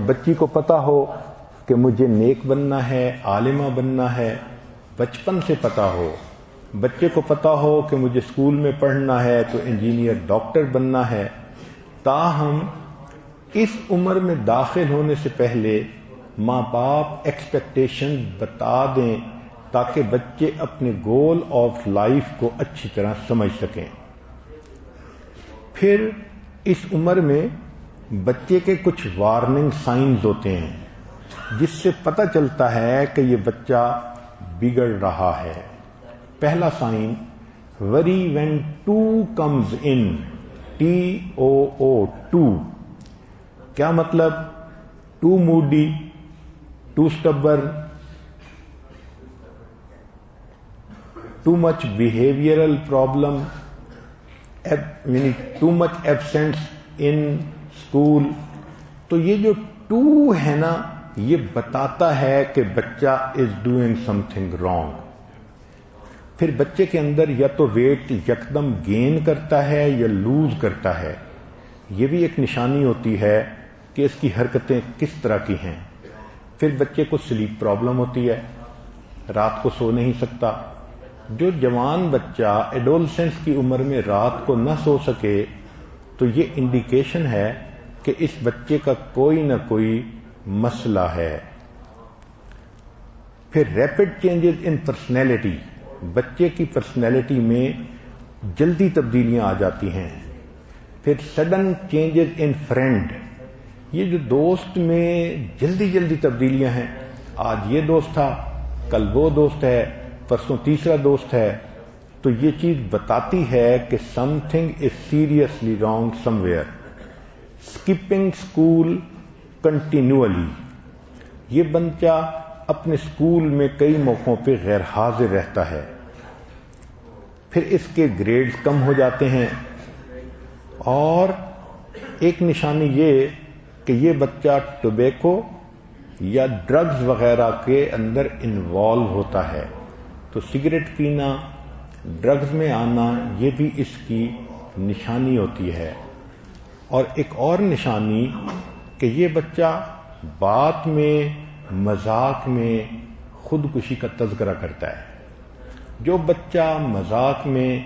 بچی کو پتا ہو کہ مجھے نیک بننا ہے، عالمہ بننا ہے، بچپن سے پتا ہو. بچے کو پتا ہو کہ مجھے اسکول میں پڑھنا ہے تو انجینئر، ڈاکٹر بننا ہے. تاہم اس عمر میں داخل ہونے سے پہلے ماں باپ ایکسپیکٹیشن بتا دیں تاکہ بچے اپنے گول آف لائف کو اچھی طرح سمجھ سکیں. پھر اس عمر میں بچے کے کچھ وارننگ سائنز ہوتے ہیں جس سے پتہ چلتا ہے کہ یہ بچہ بگڑ رہا ہے. پہلا sign, worry when too comes in, TOO. کیا مطلب؟ Too moody, too stubborn, too much behavioural problem, یعنی too much absence in school. تو یہ جو ٹو ہے نا، یہ بتاتا ہے کہ بچہ is doing some thing wrong. پھر بچے کے اندر یا تو ویٹ یکدم گین کرتا ہے یا لوز کرتا ہے. یہ بھی ایک نشانی ہوتی ہے کہ اس کی حرکتیں کس طرح کی ہیں. پھر بچے کو سلیپ پرابلم ہوتی ہے، رات کو سو نہیں سکتا. جو جوان بچہ ایڈولسنس کی عمر میں رات کو نہ سو سکے تو یہ انڈیکیشن ہے کہ اس بچے کا کوئی نہ کوئی مسئلہ ہے. پھر ریپڈ چینجز ان پرسنالٹی، بچے کی پرسنالٹی میں جلدی تبدیلیاں آ جاتی ہیں. پھر سڈن چینجز ان فرینڈ، یہ جو دوست میں جلدی جلدی تبدیلیاں ہیں. آج یہ دوست تھا، کل وہ دوست ہے، پرسوں تیسرا دوست ہے. تو یہ چیز بتاتی ہے کہ some thing is seriously wrong some where. Skipping school continually, یہ بچہ اپنے اسکول میں کئی موقعوں پہ غیر حاضر رہتا ہے، پھر اس کے گریڈز کم ہو جاتے ہیں، اور ایک نشانی یہ کہ یہ بچہ ٹوبیکو یا ڈرگز وغیرہ کے اندر انوالو ہوتا ہے۔ تو سگریٹ پینا، ڈرگز میں آنا، یہ بھی اس کی نشانی ہوتی ہے۔ اور ایک اور نشانی کہ یہ بچہ بات میں، مذاق میں خودکشی کا تذکرہ کرتا ہے۔ جو بچہ مذاق میں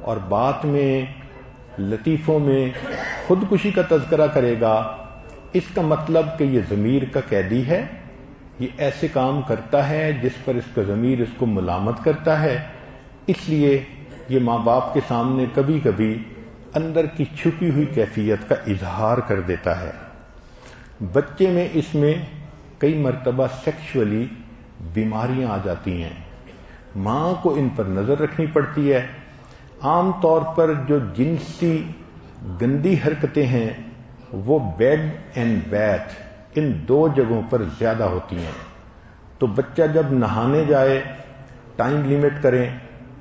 اور بات میں، لطیفوں میں خودکشی کا تذکرہ کرے گا، اس کا مطلب کہ یہ ضمیر کا قیدی ہے، یہ ایسے کام کرتا ہے جس پر اس کا ضمیر اس کو ملامت کرتا ہے، اس لیے یہ ماں باپ کے سامنے کبھی کبھی اندر کی چھپی ہوئی کیفیت کا اظہار کر دیتا ہے۔ بچے میں اس میں کئی مرتبہ سیکشولی بیماریاں آ جاتی ہیں، ماں کو ان پر نظر رکھنی پڑتی ہے۔ عام طور پر جو جنسی گندی حرکتیں ہیں وہ بیڈ اینڈ بیتھ، ان دو جگہوں پر زیادہ ہوتی ہیں۔ تو بچہ جب نہانے جائے، ٹائم لیمٹ کریں،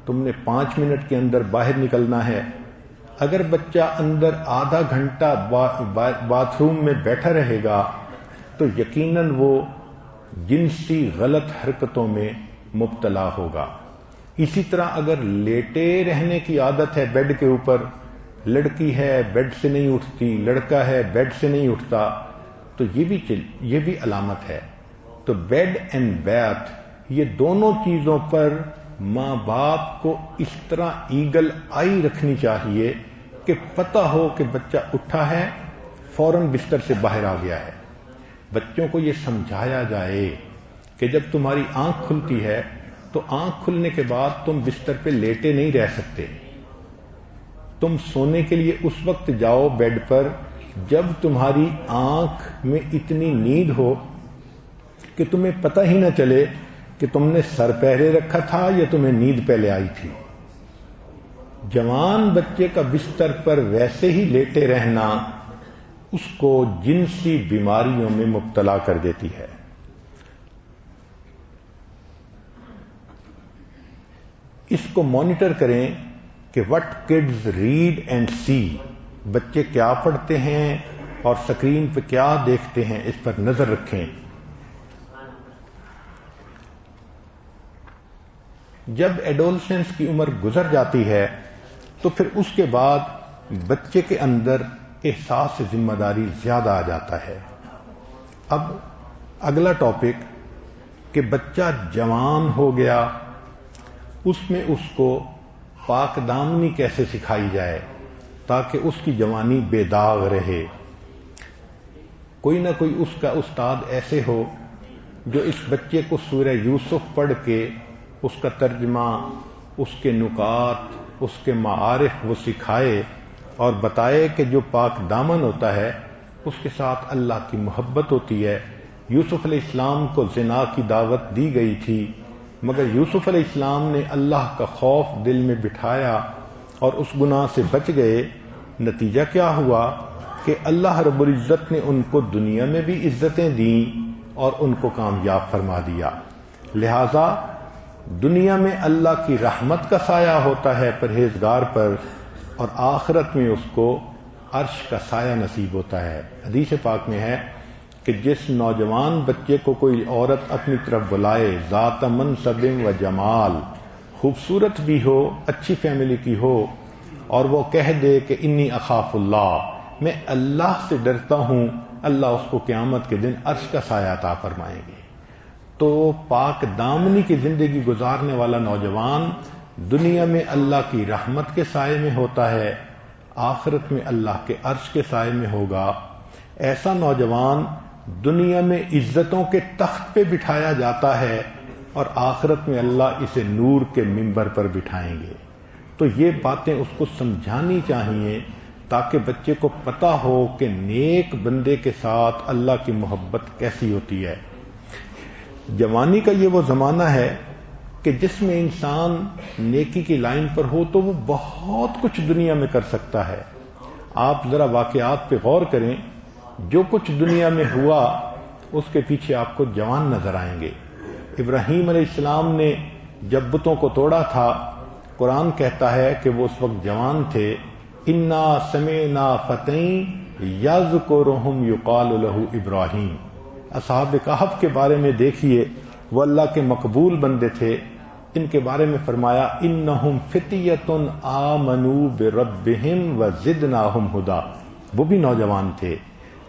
تم نے 5 منٹ کے اندر باہر نکلنا ہے۔ اگر بچہ اندر آدھا گھنٹہ باتھ روم میں بیٹھا رہے گا تو یقیناً وہ جنسی غلط حرکتوں میں مبتلا ہوگا۔ اسی طرح اگر لیٹے رہنے کی عادت ہے بیڈ کے اوپر، لڑکی ہے بیڈ سے نہیں اٹھتی، لڑکا ہے بیڈ سے نہیں اٹھتا، تو یہ بھی علامت ہے۔ تو بیڈ اینڈ بیتھ، یہ دونوں چیزوں پر ماں باپ کو اس طرح ایگل آئی رکھنی چاہیے کہ پتہ ہو کہ بچہ اٹھا ہے، فوراً بستر سے باہر آ گیا ہے۔ بچوں کو یہ سمجھایا جائے کہ جب تمہاری آنکھ کھلتی ہے تو آنکھ کھلنے کے بعد تم بستر پہ لیٹے نہیں رہ سکتے، تم سونے کے لیے اس وقت جاؤ بیڈ پر جب تمہاری آنکھ میں اتنی نیند ہو کہ تمہیں پتہ ہی نہ چلے کہ تم نے سر پہلے رکھا تھا یا تمہیں نیند پہلے آئی تھی۔ جوان بچے کا بستر پر ویسے ہی لیٹے رہنا اس کو جنسی بیماریوں میں مبتلا کر دیتی ہے۔ اس کو مانیٹر کریں کہ وٹ کڈز ریڈ اینڈ سی، بچے کیا پڑھتے ہیں اور سکرین پہ کیا دیکھتے ہیں، اس پر نظر رکھیں۔ جب ایڈولسنس کی عمر گزر جاتی ہے تو پھر اس کے بعد بچے کے اندر احساس ذمہ داری زیادہ آ جاتا ہے۔ اب اگلا ٹاپک کہ بچہ جوان ہو گیا، اس میں اس کو پاک دامنی کیسے سکھائی جائے تاکہ اس کی جوانی بے داغ رہے۔ کوئی نہ کوئی اس کا استاد ایسے ہو جو اس بچے کو سورہ یوسف پڑھ کے اس کا ترجمہ، اس کے نکات، اس کے معارف وہ سکھائے اور بتائے کہ جو پاک دامن ہوتا ہے اس کے ساتھ اللہ کی محبت ہوتی ہے۔ یوسف علیہ السلام کو زنا کی دعوت دی گئی تھی، مگر یوسف علیہ السلام نے اللہ کا خوف دل میں بٹھایا اور اس گناہ سے بچ گئے۔ نتیجہ کیا ہوا کہ اللہ رب العزت نے ان کو دنیا میں بھی عزتیں دیں اور ان کو کامیاب فرما دیا۔ لہذا دنیا میں اللہ کی رحمت کا سایہ ہوتا ہے پرہیزگار پر، اور آخرت میں اس کو عرش کا سایہ نصیب ہوتا ہے۔ حدیث پاک میں ہے کہ جس نوجوان بچے کو کوئی عورت اپنی طرف بلائے، ذات منصب و جمال، خوبصورت بھی ہو، اچھی فیملی کی ہو، اور وہ کہہ دے کہ انی اخاف اللہ، میں اللہ سے ڈرتا ہوں، اللہ اس کو قیامت کے دن عرش کا سایہ عطا فرمائیں گے۔ تو پاک دامنی کی زندگی گزارنے والا نوجوان دنیا میں اللہ کی رحمت کے سائے میں ہوتا ہے، آخرت میں اللہ کے عرش کے سائے میں ہوگا۔ ایسا نوجوان دنیا میں عزتوں کے تخت پہ بٹھایا جاتا ہے اور آخرت میں اللہ اسے نور کے منبر پر بٹھائیں گے۔ تو یہ باتیں اس کو سمجھانی چاہیے تاکہ بچے کو پتہ ہو کہ نیک بندے کے ساتھ اللہ کی محبت کیسی ہوتی ہے۔ جوانی کا یہ وہ زمانہ ہے کہ جس میں انسان نیکی کی لائن پر ہو تو وہ بہت کچھ دنیا میں کر سکتا ہے۔ آپ ذرا واقعات پہ غور کریں، جو کچھ دنیا میں ہوا اس کے پیچھے آپ کو جوان نظر آئیں گے۔ ابراہیم علیہ السلام نے جب بتوں کو توڑا تھا، قرآن کہتا ہے کہ وہ اس وقت جوان تھے۔ انا سمعنا فتى یذکرہم یقال لہ ابراہیم۔ اصحاب کہف کے بارے میں دیکھیے، وہ اللہ کے مقبول بندے تھے۔ ان کے بارے میں فرمایا انہم فتیۃ آمنوا بربہم وزدناہم ھدی، وہ بھی نوجوان تھے۔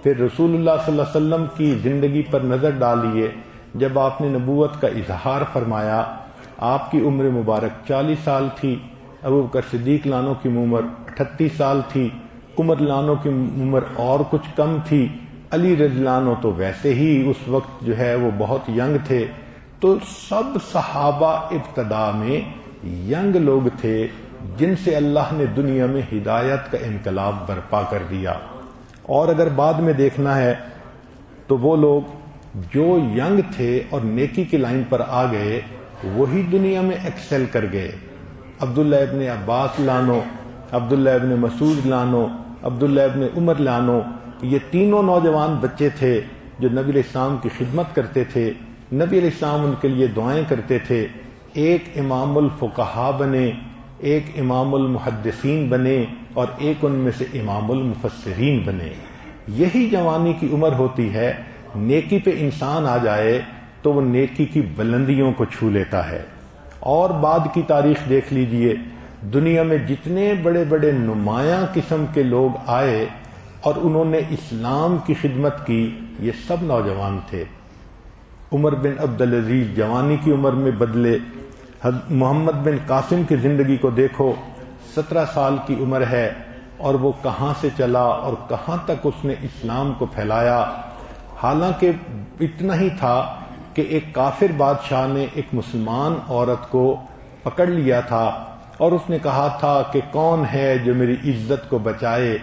پھر رسول اللہ صلی اللہ علیہ وسلم کی زندگی پر نظر ڈالیے، جب آپ نے نبوت کا اظہار فرمایا، آپ کی عمر مبارک 40 سال تھی، ابوبکر صدیق لانوں کی عمر 38 سال تھی، عمر لانوں کی عمر اور کچھ کم تھی، علی رضی اللہ عنہ تو ویسے ہی اس وقت جو ہے وہ بہت ینگ تھے۔ تو سب صحابہ ابتدا میں ینگ لوگ تھے جن سے اللہ نے دنیا میں ہدایت کا انقلاب برپا کر دیا۔ اور اگر بعد میں دیکھنا ہے تو وہ لوگ جو ینگ تھے اور نیکی کی لائن پر آ گئے وہی دنیا میں ایکسل کر گئے۔ عبداللہ ابن عباس لانو، عبداللہ ابن مسعود لانو، عبداللہ ابن عمر لانو، یہ تینوں نوجوان بچے تھے جو نبی علیہ السلام کی خدمت کرتے تھے۔ نبی علیہ السلام ان کے لیے دعائیں کرتے تھے۔ ایک امام الفقہاء بنے، ایک امام المحدثین بنے، اور ایک ان میں سے امام المفسرین بنے۔ یہی جوانی کی عمر ہوتی ہے۔ نیکی پہ انسان آ جائے تو وہ نیکی کی بلندیوں کو چھو لیتا ہے۔ اور بعد کی تاریخ دیکھ لیجئے، دنیا میں جتنے بڑے بڑے نمایاں قسم کے لوگ آئے اور انہوں نے اسلام کی خدمت کی، یہ سب نوجوان تھے۔ عمر بن عبدالعزیز جوانی کی عمر میں بدلے۔ محمد بن قاسم کی زندگی کو دیکھو، 17 سال کی عمر ہے اور وہ کہاں سے چلا اور کہاں تک اس نے اسلام کو پھیلایا۔ حالانکہ اتنا ہی تھا کہ ایک کافر بادشاہ نے ایک مسلمان عورت کو پکڑ لیا تھا اور اس نے کہا تھا کہ کون ہے جو میری عزت کو بچائے۔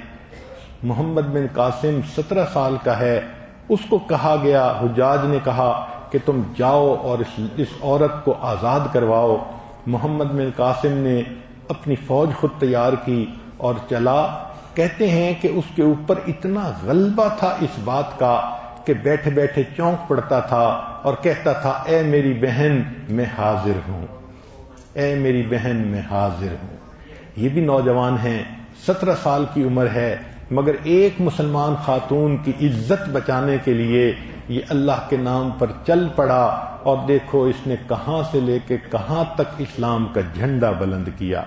محمد بن قاسم 17 سال کا ہے، اس کو کہا گیا، حجاج نے کہا کہ تم جاؤ اور اس عورت کو آزاد کرواؤ۔ محمد بن قاسم نے اپنی فوج خود تیار کی اور چلا۔ کہتے ہیں کہ اس کے اوپر اتنا غلبہ تھا اس بات کا کہ بیٹھے بیٹھے چونک پڑتا تھا اور کہتا تھا اے میری بہن میں حاضر ہوں، اے میری بہن میں حاضر ہوں۔ یہ بھی نوجوان ہیں، 17 سال کی عمر ہے، مگر ایک مسلمان خاتون کی عزت بچانے کے لیے یہ اللہ کے نام پر چل پڑا، اور دیکھو اس نے کہاں سے لے کے کہاں تک اسلام کا جھنڈا بلند کیا۔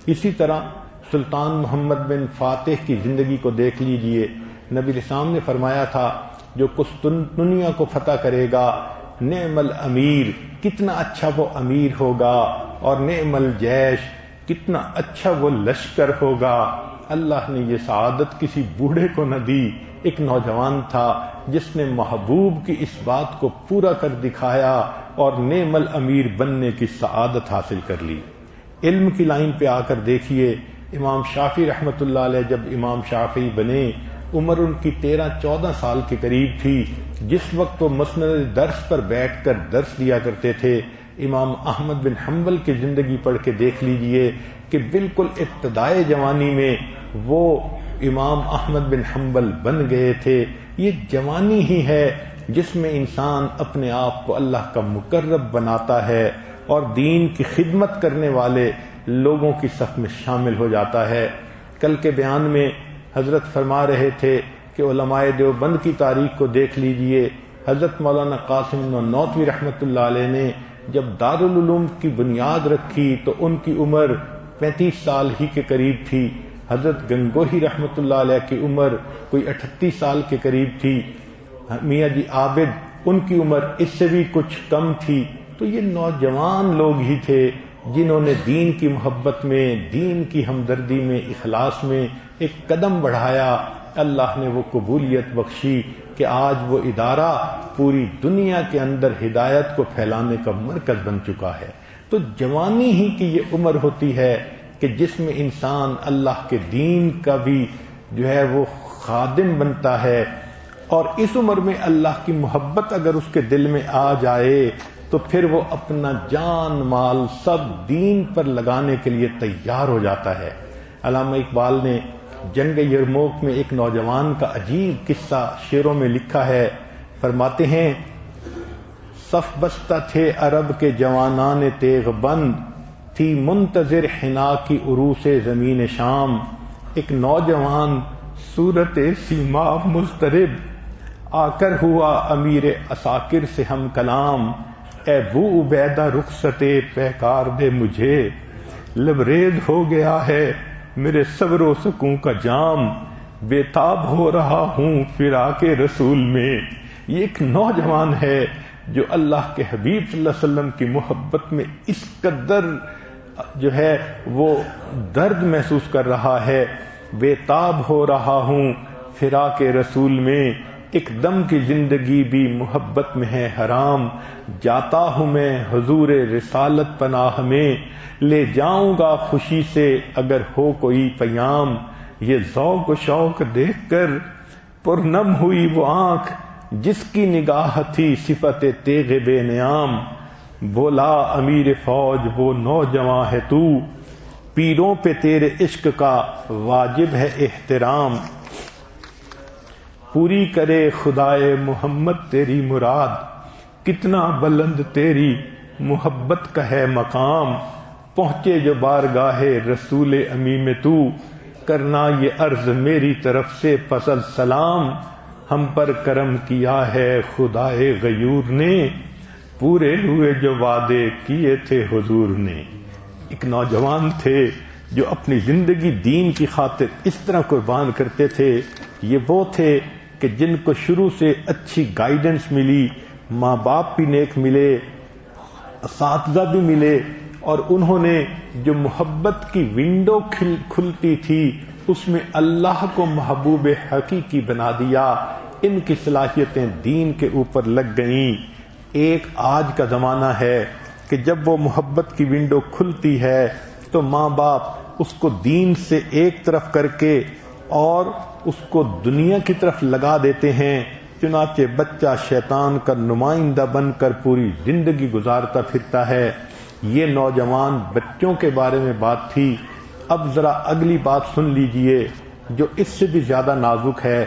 اسی طرح سلطان محمد بن فاتح کی زندگی کو دیکھ لیجئے۔ نبی علیہ السلام نے فرمایا تھا جو قسطنطنیہ کو فتح کرے گا، نعم الامیر، کتنا اچھا وہ امیر ہوگا، اور نعم الجیش، کتنا اچھا وہ لشکر ہوگا۔ اللہ نے یہ سعادت کسی بوڑھے کو نہ دی، ایک نوجوان تھا جس نے محبوب کی اس بات کو پورا کر دکھایا اور نعم الامیر بننے کی سعادت حاصل کر لی۔ علم کی لائن پہ آ کر دیکھیے، امام شافعی رحمۃ اللہ علیہ جب امام شافعی بنے، عمر ان کی 13-14 سال کے قریب تھی، جس وقت وہ مسند درس پر بیٹھ کر درس دیا کرتے تھے۔ امام احمد بن حنبل کی زندگی پڑھ کے دیکھ لیجئے کہ بالکل ابتدائے جوانی میں وہ امام احمد بن حنبل بن گئے تھے۔ یہ جوانی ہی ہے جس میں انسان اپنے آپ کو اللہ کا مقرب بناتا ہے اور دین کی خدمت کرنے والے لوگوں کی صف میں شامل ہو جاتا ہے۔ کل کے بیان میں حضرت فرما رہے تھے کہ علماء دیوبند کی تاریخ کو دیکھ لیجئے۔ حضرت مولانا قاسم نانوتوی رحمۃ اللہ علیہ نے جب دارالعلوم کی بنیاد رکھی تو ان کی عمر 35 سال ہی کے قریب تھی۔ حضرت گنگوہی رحمۃ اللہ علیہ کی عمر کوئی 38 سال کے قریب تھی۔ میاں جی عابد، ان کی عمر اس سے بھی کچھ کم تھی۔ تو یہ نوجوان لوگ ہی تھے جنہوں نے دین کی محبت میں، دین کی ہمدردی میں، اخلاص میں ایک قدم بڑھایا۔ اللہ نے وہ قبولیت بخشی کہ آج وہ ادارہ پوری دنیا کے اندر ہدایت کو پھیلانے کا مرکز بن چکا ہے۔ تو جوانی ہی کی یہ عمر ہوتی ہے کہ جس میں انسان اللہ کے دین کا بھی جو ہے وہ خادم بنتا ہے، اور اس عمر میں اللہ کی محبت اگر اس کے دل میں آ جائے تو پھر وہ اپنا جان مال سب دین پر لگانے کے لیے تیار ہو جاتا ہے۔ علامہ اقبال نے جنگ یرموک میں ایک نوجوان کا عجیب قصہ شعروں میں لکھا ہے. فرماتے ہیں صف بستہ تھے عرب کے جوانان تیغ بند، تھی منتظر حنا کی عروس زمین شام. ایک نوجوان صورت سیماب مضطرب، آ کر ہوا امیر عساکر سے ہم کلام. اے بو عبیدہ رخصت پیکار دے مجھے، لبریز ہو گیا ہے میرے صبر و سکون کا جام. بے تاب ہو رہا ہوں فراق رسول میں. یہ ایک نوجوان ہے جو اللہ کے حبیب صلی اللہ علیہ وسلم کی محبت میں اس قدر جو ہے وہ درد محسوس کر رہا ہے. بے تاب ہو رہا ہوں فراق رسول میں، ایک دم کی زندگی بھی محبت میں ہے حرام. جاتا ہوں میں حضور رسالت پناہ میں، لے جاؤں گا خوشی سے اگر ہو کوئی پیام. یہ ذوق و شوق دیکھ کر پرنم ہوئی وہ آنکھ جس کی نگاہ تھی صفت تیغ بے نیام. بولا امیر فوج وہ نوجواں ہے تو، پیروں پہ تیرے عشق کا واجب ہے احترام. پوری کرے خدائے محمد تیری مراد، کتنا بلند تیری محبت کا ہے مقام. پہنچے جو بارگاہ رسول امی میں تو، کرنا یہ عرض میری طرف سے فضل سلام. ہم پر کرم کیا ہے خدائے غیور نے، پورے ہوئے جو وعدے کیے تھے حضور نے. ایک نوجوان تھے جو اپنی زندگی دین کی خاطر اس طرح قربان کرتے تھے. یہ وہ تھے کہ جن کو شروع سے اچھی گائیڈنس ملی، ماں باپ بھی نیک ملے، اساتذہ بھی ملے، اور انہوں نے جو محبت کی ونڈو کھلتی تھی اس میں اللہ کو محبوب حقیقی بنا دیا. ان کی صلاحیتیں دین کے اوپر لگ گئیں. ایک آج کا زمانہ ہے کہ جب وہ محبت کی ونڈو کھلتی ہے تو ماں باپ اس کو دین سے ایک طرف کر کے اور اس کو دنیا کی طرف لگا دیتے ہیں. چنانچہ بچہ شیطان کا نمائندہ بن کر پوری زندگی گزارتا پھرتا ہے. یہ نوجوان بچوں کے بارے میں بات تھی. اب ذرا اگلی بات سن لیجئے جو اس سے بھی زیادہ نازک ہے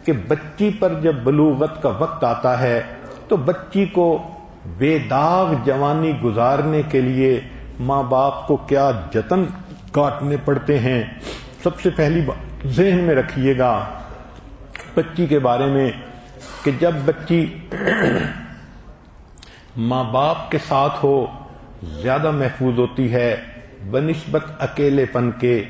کہ بچی پر جب بلوغت کا وقت آتا ہے تو بچی کو بے داغ جوانی گزارنے کے لیے ماں باپ کو کیا جتن کاٹنے پڑتے ہیں. سب سے پہلی بات ذہن میں رکھیے گا بچی کے بارے میں کہ جب بچی ماں باپ کے ساتھ ہو زیادہ محفوظ ہوتی ہے بنسبت اکیلے پن کے.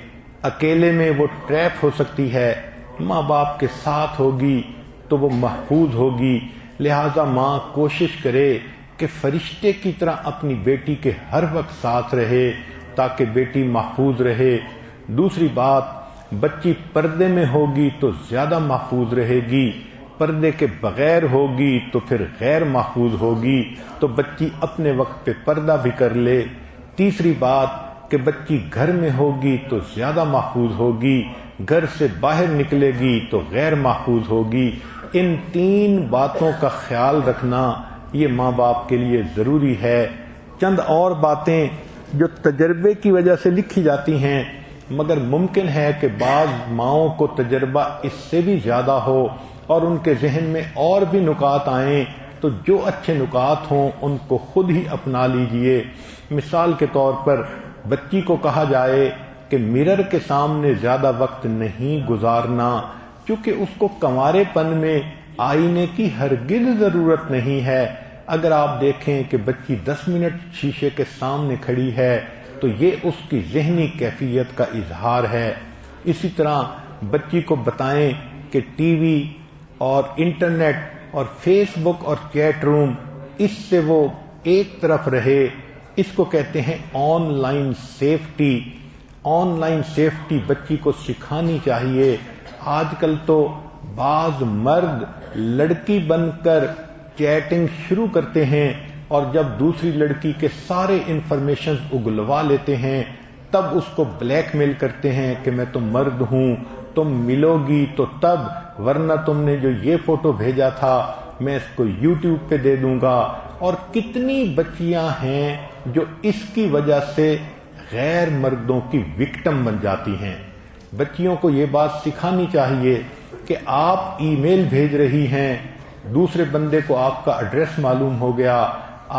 اکیلے میں وہ ٹریپ ہو سکتی ہے، ماں باپ کے ساتھ ہوگی تو وہ محفوظ ہوگی. لہذا ماں کوشش کرے کہ فرشتے کی طرح اپنی بیٹی کے ہر وقت ساتھ رہے تاکہ بیٹی محفوظ رہے. دوسری بات، بچی پردے میں ہوگی تو زیادہ محفوظ رہے گی، پردے کے بغیر ہوگی تو پھر غیر محفوظ ہوگی. تو بچی اپنے وقت پہ پردہ بھی کر لے. تیسری بات کہ بچی گھر میں ہوگی تو زیادہ محفوظ ہوگی، گھر سے باہر نکلے گی تو غیر محفوظ ہوگی. ان تین باتوں کا خیال رکھنا یہ ماں باپ کے لیے ضروری ہے. چند اور باتیں جو تجربے کی وجہ سے لکھی جاتی ہیں مگر ممکن ہے کہ بعض ماؤں کو تجربہ اس سے بھی زیادہ ہو اور ان کے ذہن میں اور بھی نکات آئیں تو جو اچھے نکات ہوں ان کو خود ہی اپنا لیجئے. مثال کے طور پر بچی کو کہا جائے کہ مرر کے سامنے زیادہ وقت نہیں گزارنا، چونکہ اس کو کنوارے پن میں آئینے کی ہرگز ضرورت نہیں ہے. اگر آپ دیکھیں کہ بچی 10 منٹ شیشے کے سامنے کھڑی ہے تو یہ اس کی ذہنی کیفیت کا اظہار ہے. اسی طرح بچی کو بتائیں کہ ٹی وی اور انٹرنیٹ اور فیس بک اور چیٹ روم اس سے وہ ایک طرف رہے. اس کو کہتے ہیں on line safety. On line safety بچی کو سکھانی چاہیے. آج کل تو بعض مرد لڑکی بن کر چیٹنگ شروع کرتے ہیں اور جب دوسری لڑکی کے سارے انفارمیشن اگلوا لیتے ہیں تب اس کو بلیک میل کرتے ہیں کہ میں تو مرد ہوں، تم ملو گی تو تب، ورنہ تم نے جو یہ فوٹو بھیجا تھا میں اس کو یوٹیوب پہ دے دوں گا. اور کتنی بچیاں ہیں جو اس کی وجہ سے غیر مردوں کی وکٹم بن جاتی ہیں. بچیوں کو یہ بات سکھانی چاہیے کہ آپ ای میل بھیج رہی ہیں، دوسرے بندے کو آپ کا ایڈریس معلوم ہو گیا،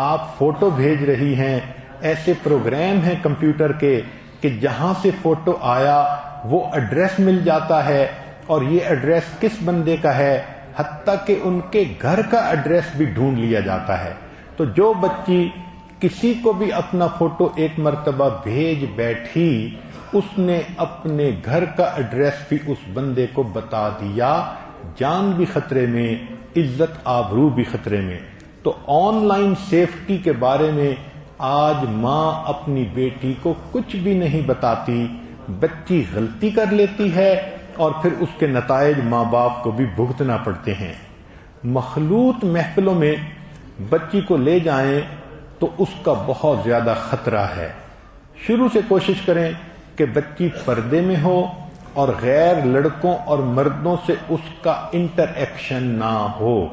آپ فوٹو بھیج رہی ہیں، ایسے پروگرام ہیں کمپیوٹر کے کہ جہاں سے فوٹو آیا وہ ایڈریس مل جاتا ہے، اور یہ ایڈریس کس بندے کا ہے، حتیٰ کہ ان کے گھر کا ایڈریس بھی ڈھونڈ لیا جاتا ہے۔ تو جو بچی کسی کو بھی اپنا فوٹو ایک مرتبہ بھیج بیٹھی، اس نے اپنے گھر کا ایڈریس بھی اس بندے کو بتا دیا، جان بھی خطرے میں، عزت آبرو بھی خطرے میں۔ تو آن لائن سیفٹی کے بارے میں آج ماں اپنی بیٹی کو کچھ بھی نہیں بتاتی، بچی غلطی کر لیتی ہے اور پھر اس کے نتائج ماں باپ کو بھی بھگتنا پڑتے ہیں۔ مخلوط محفلوں میں بچی کو لے جائیں تو اس کا بہت زیادہ خطرہ ہے۔ شروع سے کوشش کریں کہ بچی پردے میں ہو اور غیر لڑکوں اور مردوں سے اس کا انٹر ایکشن نہ ہو۔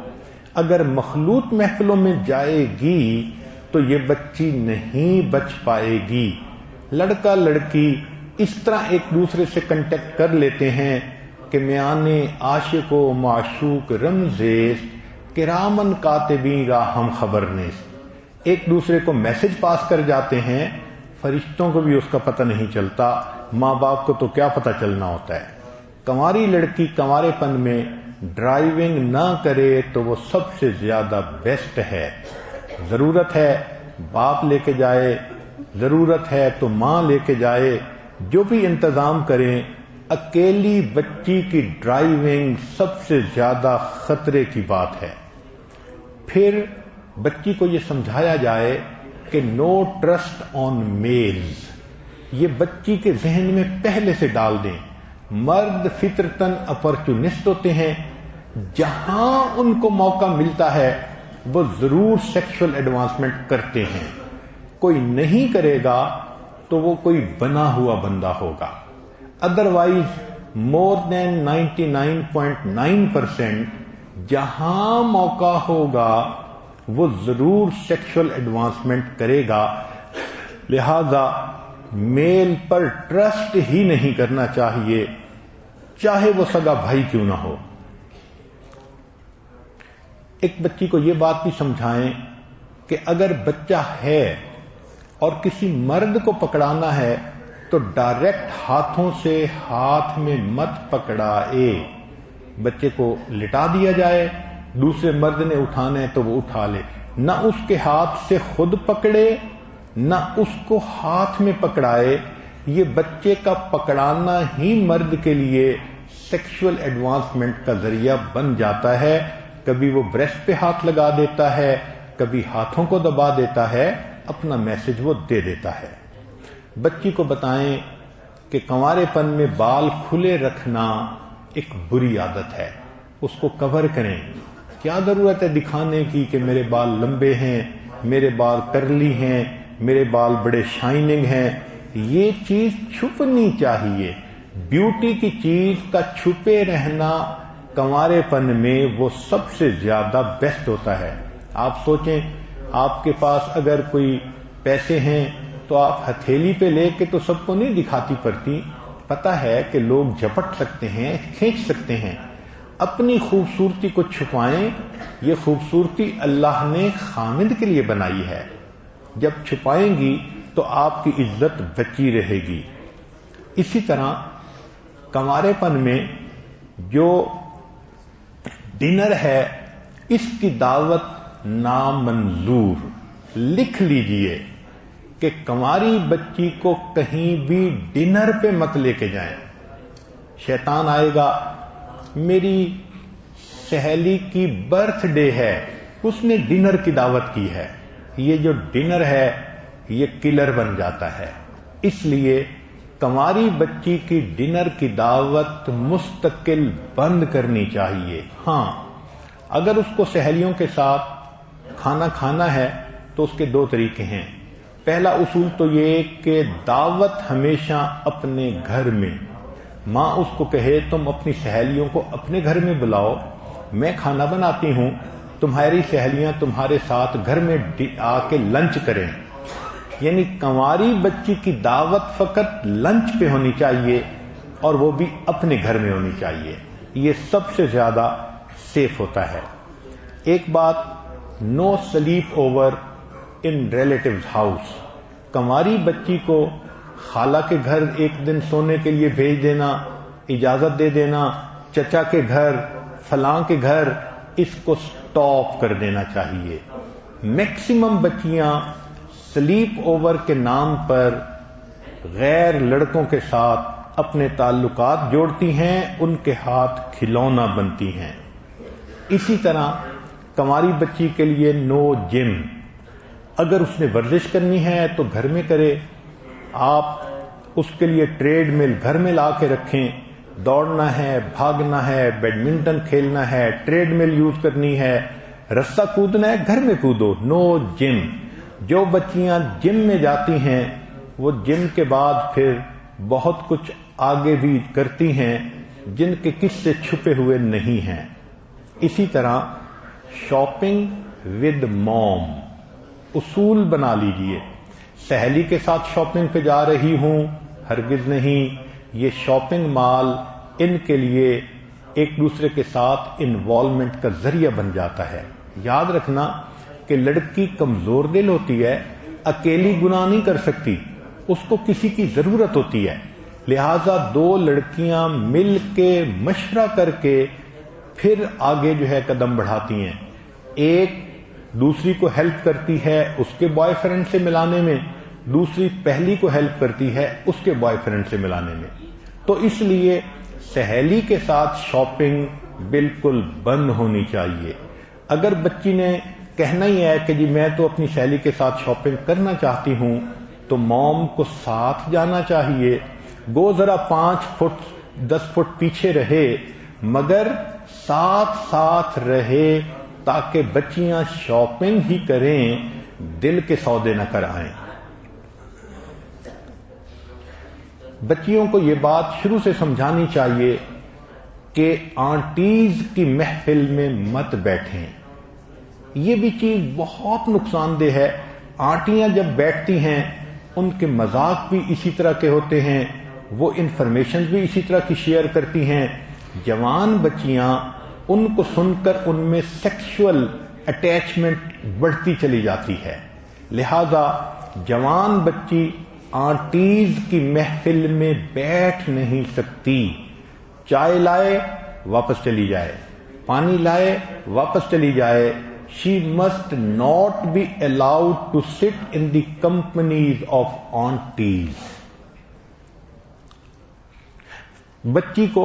اگر مخلوط محفلوں میں جائے گی تو یہ بچی نہیں بچ پائے گی۔ لڑکا لڑکی اس طرح ایک دوسرے سے کنٹیکٹ کر لیتے ہیں کہ میانے عاشق و معشوق رمزیست، کرامن کاتبین را ہم خبر نیست، ایک دوسرے کو میسج پاس کر جاتے ہیں، فرشتوں کو بھی اس کا پتہ نہیں چلتا، ماں باپ کو تو کیا پتہ چلنا ہوتا ہے۔ کنواری لڑکی کنوارے پن میں ڈرائیونگ نہ کرے تو وہ سب سے زیادہ بیسٹ ہے۔ ضرورت ہے باپ لے کے جائے، ضرورت ہے تو ماں لے کے جائے، جو بھی انتظام کریں، اکیلی بچی کی ڈرائیونگ سب سے زیادہ خطرے کی بات ہے۔ پھر بچی کو یہ سمجھایا جائے کہ نو ٹرسٹ آن میلز، یہ بچی کے ذہن میں پہلے سے ڈال دیں۔ مرد فطرتاً اپرچونسٹ ہوتے ہیں، جہاں ان کو موقع ملتا ہے وہ ضرور سیکشل ایڈوانسمنٹ کرتے ہیں، کوئی نہیں کرے گا تو وہ کوئی بنا ہوا بندہ ہوگا۔ ادروائز مور دین 99.9% جہاں موقع ہوگا وہ ضرور سیکشل ایڈوانسمنٹ کرے گا، لہذا میل پر ٹرسٹ ہی نہیں کرنا چاہیے، چاہے وہ سگا بھائی کیوں نہ ہو۔ ایک بچی کو یہ بات بھی سمجھائیں کہ اگر بچہ ہے اور کسی مرد کو پکڑانا ہے تو ڈائریکٹ ہاتھوں سے ہاتھ میں مت پکڑائے، بچے کو لٹا دیا جائے، دوسرے مرد نے اٹھانا ہے تو وہ اٹھا لے، نہ اس کے ہاتھ سے خود پکڑے نہ اس کو ہاتھ میں پکڑائے۔ یہ بچے کا پکڑانا ہی مرد کے لیے سیکشل ایڈوانسمنٹ کا ذریعہ بن جاتا ہے۔ کبھی وہ بریسٹ پہ ہاتھ لگا دیتا ہے، کبھی ہاتھوں کو دبا دیتا ہے، اپنا میسج وہ دے دیتا ہے۔ بچی کو بتائیں کہ کنوارے پن میں بال کھلے رکھنا ایک بری عادت ہے، اس کو کور کریں۔ کیا ضرورت ہے دکھانے کی کہ میرے بال لمبے ہیں، میرے بال کرلی ہیں، میرے بال بڑے شائننگ ہیں؟ یہ چیز چھپنی چاہیے۔ بیوٹی کی چیز کا چھپے رہنا کنوارے پن میں وہ سب سے زیادہ بیسٹ ہوتا ہے۔ آپ سوچیں، آپ کے پاس اگر کوئی پیسے ہیں تو آپ ہتھیلی پہ لے کے تو سب کو نہیں دکھاتی پڑتی، پتہ ہے کہ لوگ جھپٹ سکتے ہیں، کھینچ سکتے ہیں۔ اپنی خوبصورتی کو چھپائیں، یہ خوبصورتی اللہ نے خامد کے لیے بنائی ہے، جب چھپائیں گی تو آپ کی عزت بچی رہے گی۔ اسی طرح کنوارے پن میں جو ڈنر ہے اس کی دعوت نامنظور، لکھ لیجئے کہ کنواری بچی کو کہیں بھی ڈنر پہ مت لے کے جائیں۔ شیطان آئے گا، میری سہیلی کی برتھ ڈے ہے، اس نے ڈنر کی دعوت کی ہے، یہ جو ڈنر ہے یہ کلر بن جاتا ہے۔ اس لیے کنواری بچی کی ڈنر کی دعوت مستقل بند کرنی چاہیے۔ ہاں، اگر اس کو سہیلیوں کے ساتھ کھانا کھانا ہے تو اس کے دو طریقے ہیں۔ پہلا اصول تو یہ کہ دعوت ہمیشہ اپنے گھر میں، ماں اس کو کہے تم اپنی سہیلیوں کو اپنے گھر میں بلاؤ، میں کھانا بناتی ہوں، تمہاری سہیلیاں تمہارے ساتھ گھر میں آ کے لنچ کریں۔ یعنی کنواری بچی کی دعوت فقط لنچ پہ ہونی چاہیے، اور وہ بھی اپنے گھر میں ہونی چاہیے. یہ سب سے زیادہ سیف ہوتا ہے. ایک بات، no sleepover in relatives house. کنواری بچی کو خالہ کے گھر ایک دن سونے کے لیے بھیج دینا، اجازت دے دینا، چچا کے گھر، فلاں کے گھر، اس کو سٹاپ کر دینا چاہیے. میکسیمم بچیاں سلیپ اوور کے نام پر غیر لڑکوں کے ساتھ اپنے تعلقات جوڑتی ہیں، ان کے ہاتھ کھلونا بنتی ہیں. اسی طرح کنواری بچی کے لیے نو جم. اگر اس نے ورزش کرنی ہے تو گھر میں کرے. آپ اس کے لیے ٹریڈ مل گھر میں لا کے رکھیں. دوڑنا ہے، بھاگنا ہے، بیڈمنٹن کھیلنا ہے، ٹریڈ مل یوز کرنی ہے، رسہ کودنا ہے، گھر میں کودو. نو جم. جو بچیاں جم میں جاتی ہیں وہ جم کے بعد پھر بہت کچھ آگے بھی کرتی ہیں جن کے قصے چھپے ہوئے نہیں ہیں. اسی طرح شاپنگ ود موم. اصول بنا لیجئے. سہیلی کے ساتھ شاپنگ پہ جا رہی ہوں، ہرگز نہیں. یہ شاپنگ مال ان کے لیے ایک دوسرے کے ساتھ انوالومنٹ کا ذریعہ بن جاتا ہے. یاد رکھنا کہ لڑکی کمزور دل ہوتی ہے، اکیلی گناہ نہیں کر سکتی، اس کو کسی کی ضرورت ہوتی ہے. لہذا دو لڑکیاں مل کے مشورہ کر کے پھر آگے جو ہے قدم بڑھاتی ہیں. ایک دوسری کو ہیلپ کرتی ہے اس کے بوائے فرینڈ سے ملانے میں، دوسری پہلی کو ہیلپ کرتی ہے اس کے بوائے فرینڈ سے ملانے میں. تو اس لیے سہیلی کے ساتھ شاپنگ بالکل بند ہونی چاہیے. اگر بچی نے کہنا ہی ہے کہ جی میں تو اپنی سہیلی کے ساتھ شاپنگ کرنا چاہتی ہوں تو موم کو ساتھ جانا چاہیے. گو ذرا 5 فٹ 10 فٹ پیچھے رہے مگر ساتھ ساتھ رہے تاکہ بچیاں شاپنگ ہی کریں، دل کے سودے نہ کر آئیں. بچیوں کو یہ بات شروع سے سمجھانی چاہیے کہ آنٹیز کی محفل میں مت بیٹھیں. یہ بھی چیز بہت نقصان دہ ہے. آنٹیاں جب بیٹھتی ہیں ان کے مذاق بھی اسی طرح کے ہوتے ہیں، وہ انفارمیشن بھی اسی طرح کی شیئر کرتی ہیں. جوان بچیاں ان کو سن کر ان میں سیکشول اٹیچمنٹ بڑھتی چلی جاتی ہے. لہذا جوان بچی آنٹیز کی محفل میں بیٹھ نہیں سکتی. چائے لائے واپس چلی جائے، پانی لائے واپس چلی جائے. She must not be allowed to sit in the companies of aunties. بچی کو